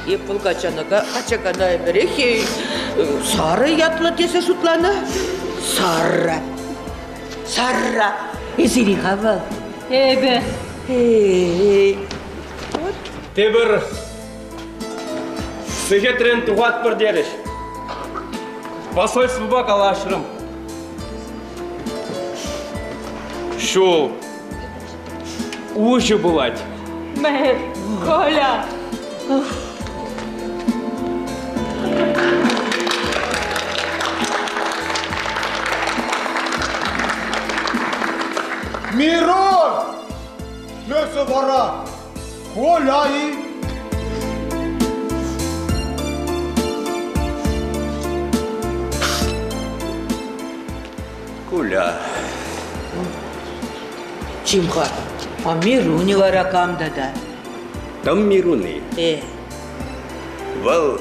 И полгачанаga качагана эмерехи, Сара ятла тесе шутлана. Сарра, изирихава. Эбе. Тебір сыгетрен туғат бір деріш. Посольствоға қалашырым. Шу ужы бұлад. Мэр, Коля. Мирон! Несі бара? Колай! Куля. Чимха, а Мируни варакам дада. Там Мируни. Вал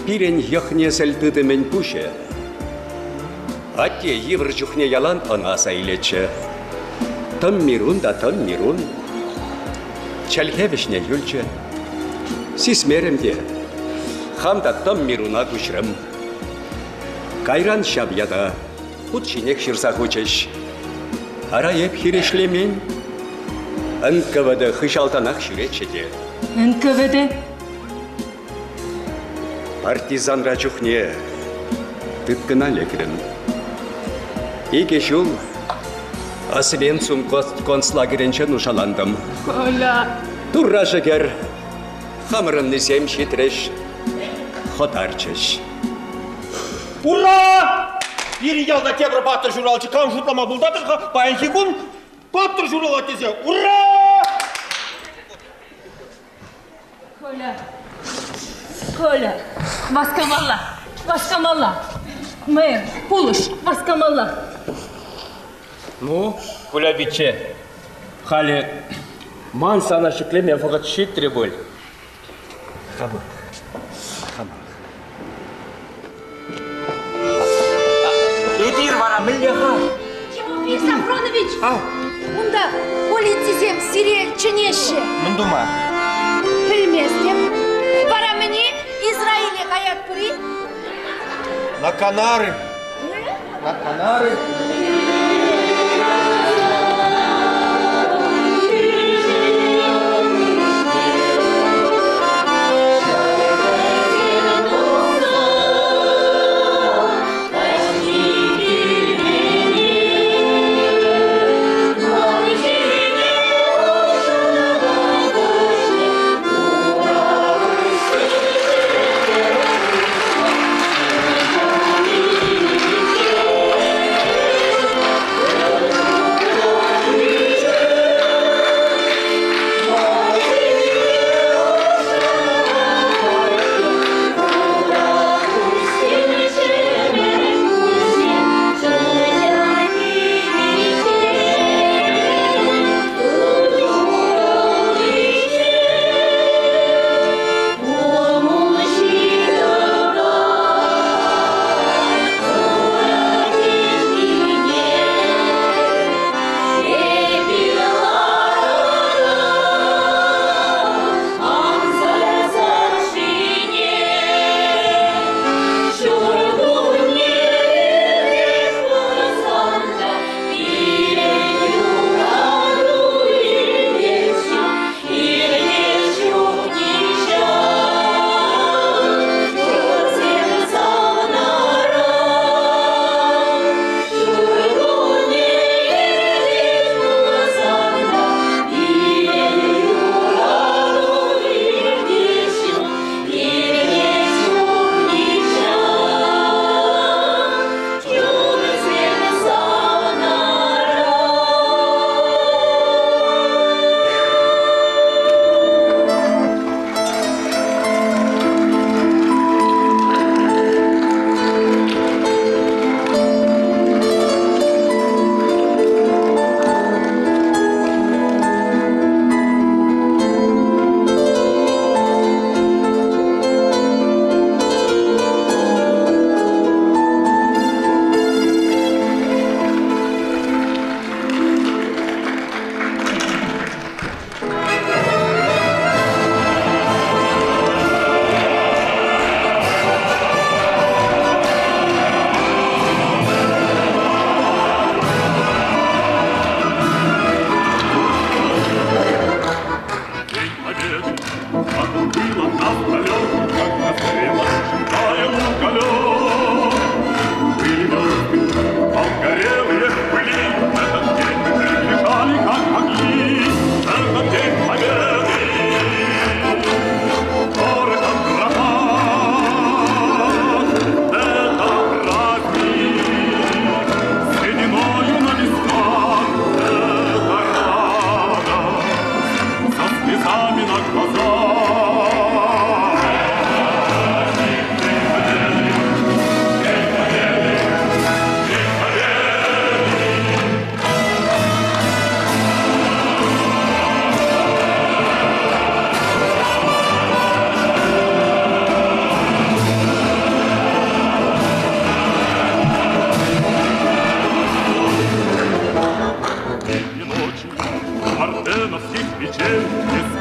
пирен яхне сәлтыдымен пуше. Атте евр жүхне ялан ана сайлече. Там Мирун да там Мирун. Чалхевишне юлче. Сисмеремде. Хамда там Мируна күшрім. Кайран шабьяда. Худшинек шырса хочеш. Арайып хирешлемен. НКВД хышалтанақ шүречеде. НКВД? Партизанра жүхне. Тыткына лекрім. Иге жыл Освенцим концлагерінше нушаландым. Коля. Турра жігер. Хамырын несем шетреш. Хотарчеш. Ура! Bir yılda tebrik battır juralcı kan şutlama buldadır ha. Bayanki gün battır jural teze. Ura! Коля. Васкамалла. Мэр, Пулыш, Васкамалла. Ну, Коля биче. Хали ман sana şıkleme fakat şitre bol. міллеға. Тимофей Сафронович! Онда полицизем сирел чынеші. Мұндыма? Білместем. Бара мені Израиле қаят пүри? На Канары. На Канары.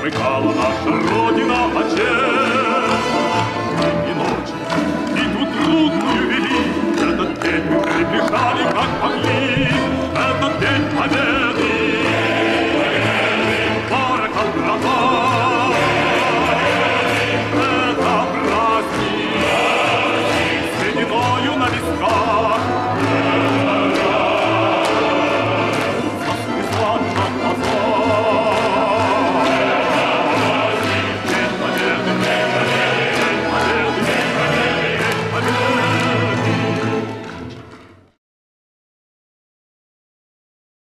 Смыкала наша Родина очей. И ночи, и ту трудную вели, этот день мы приближали, как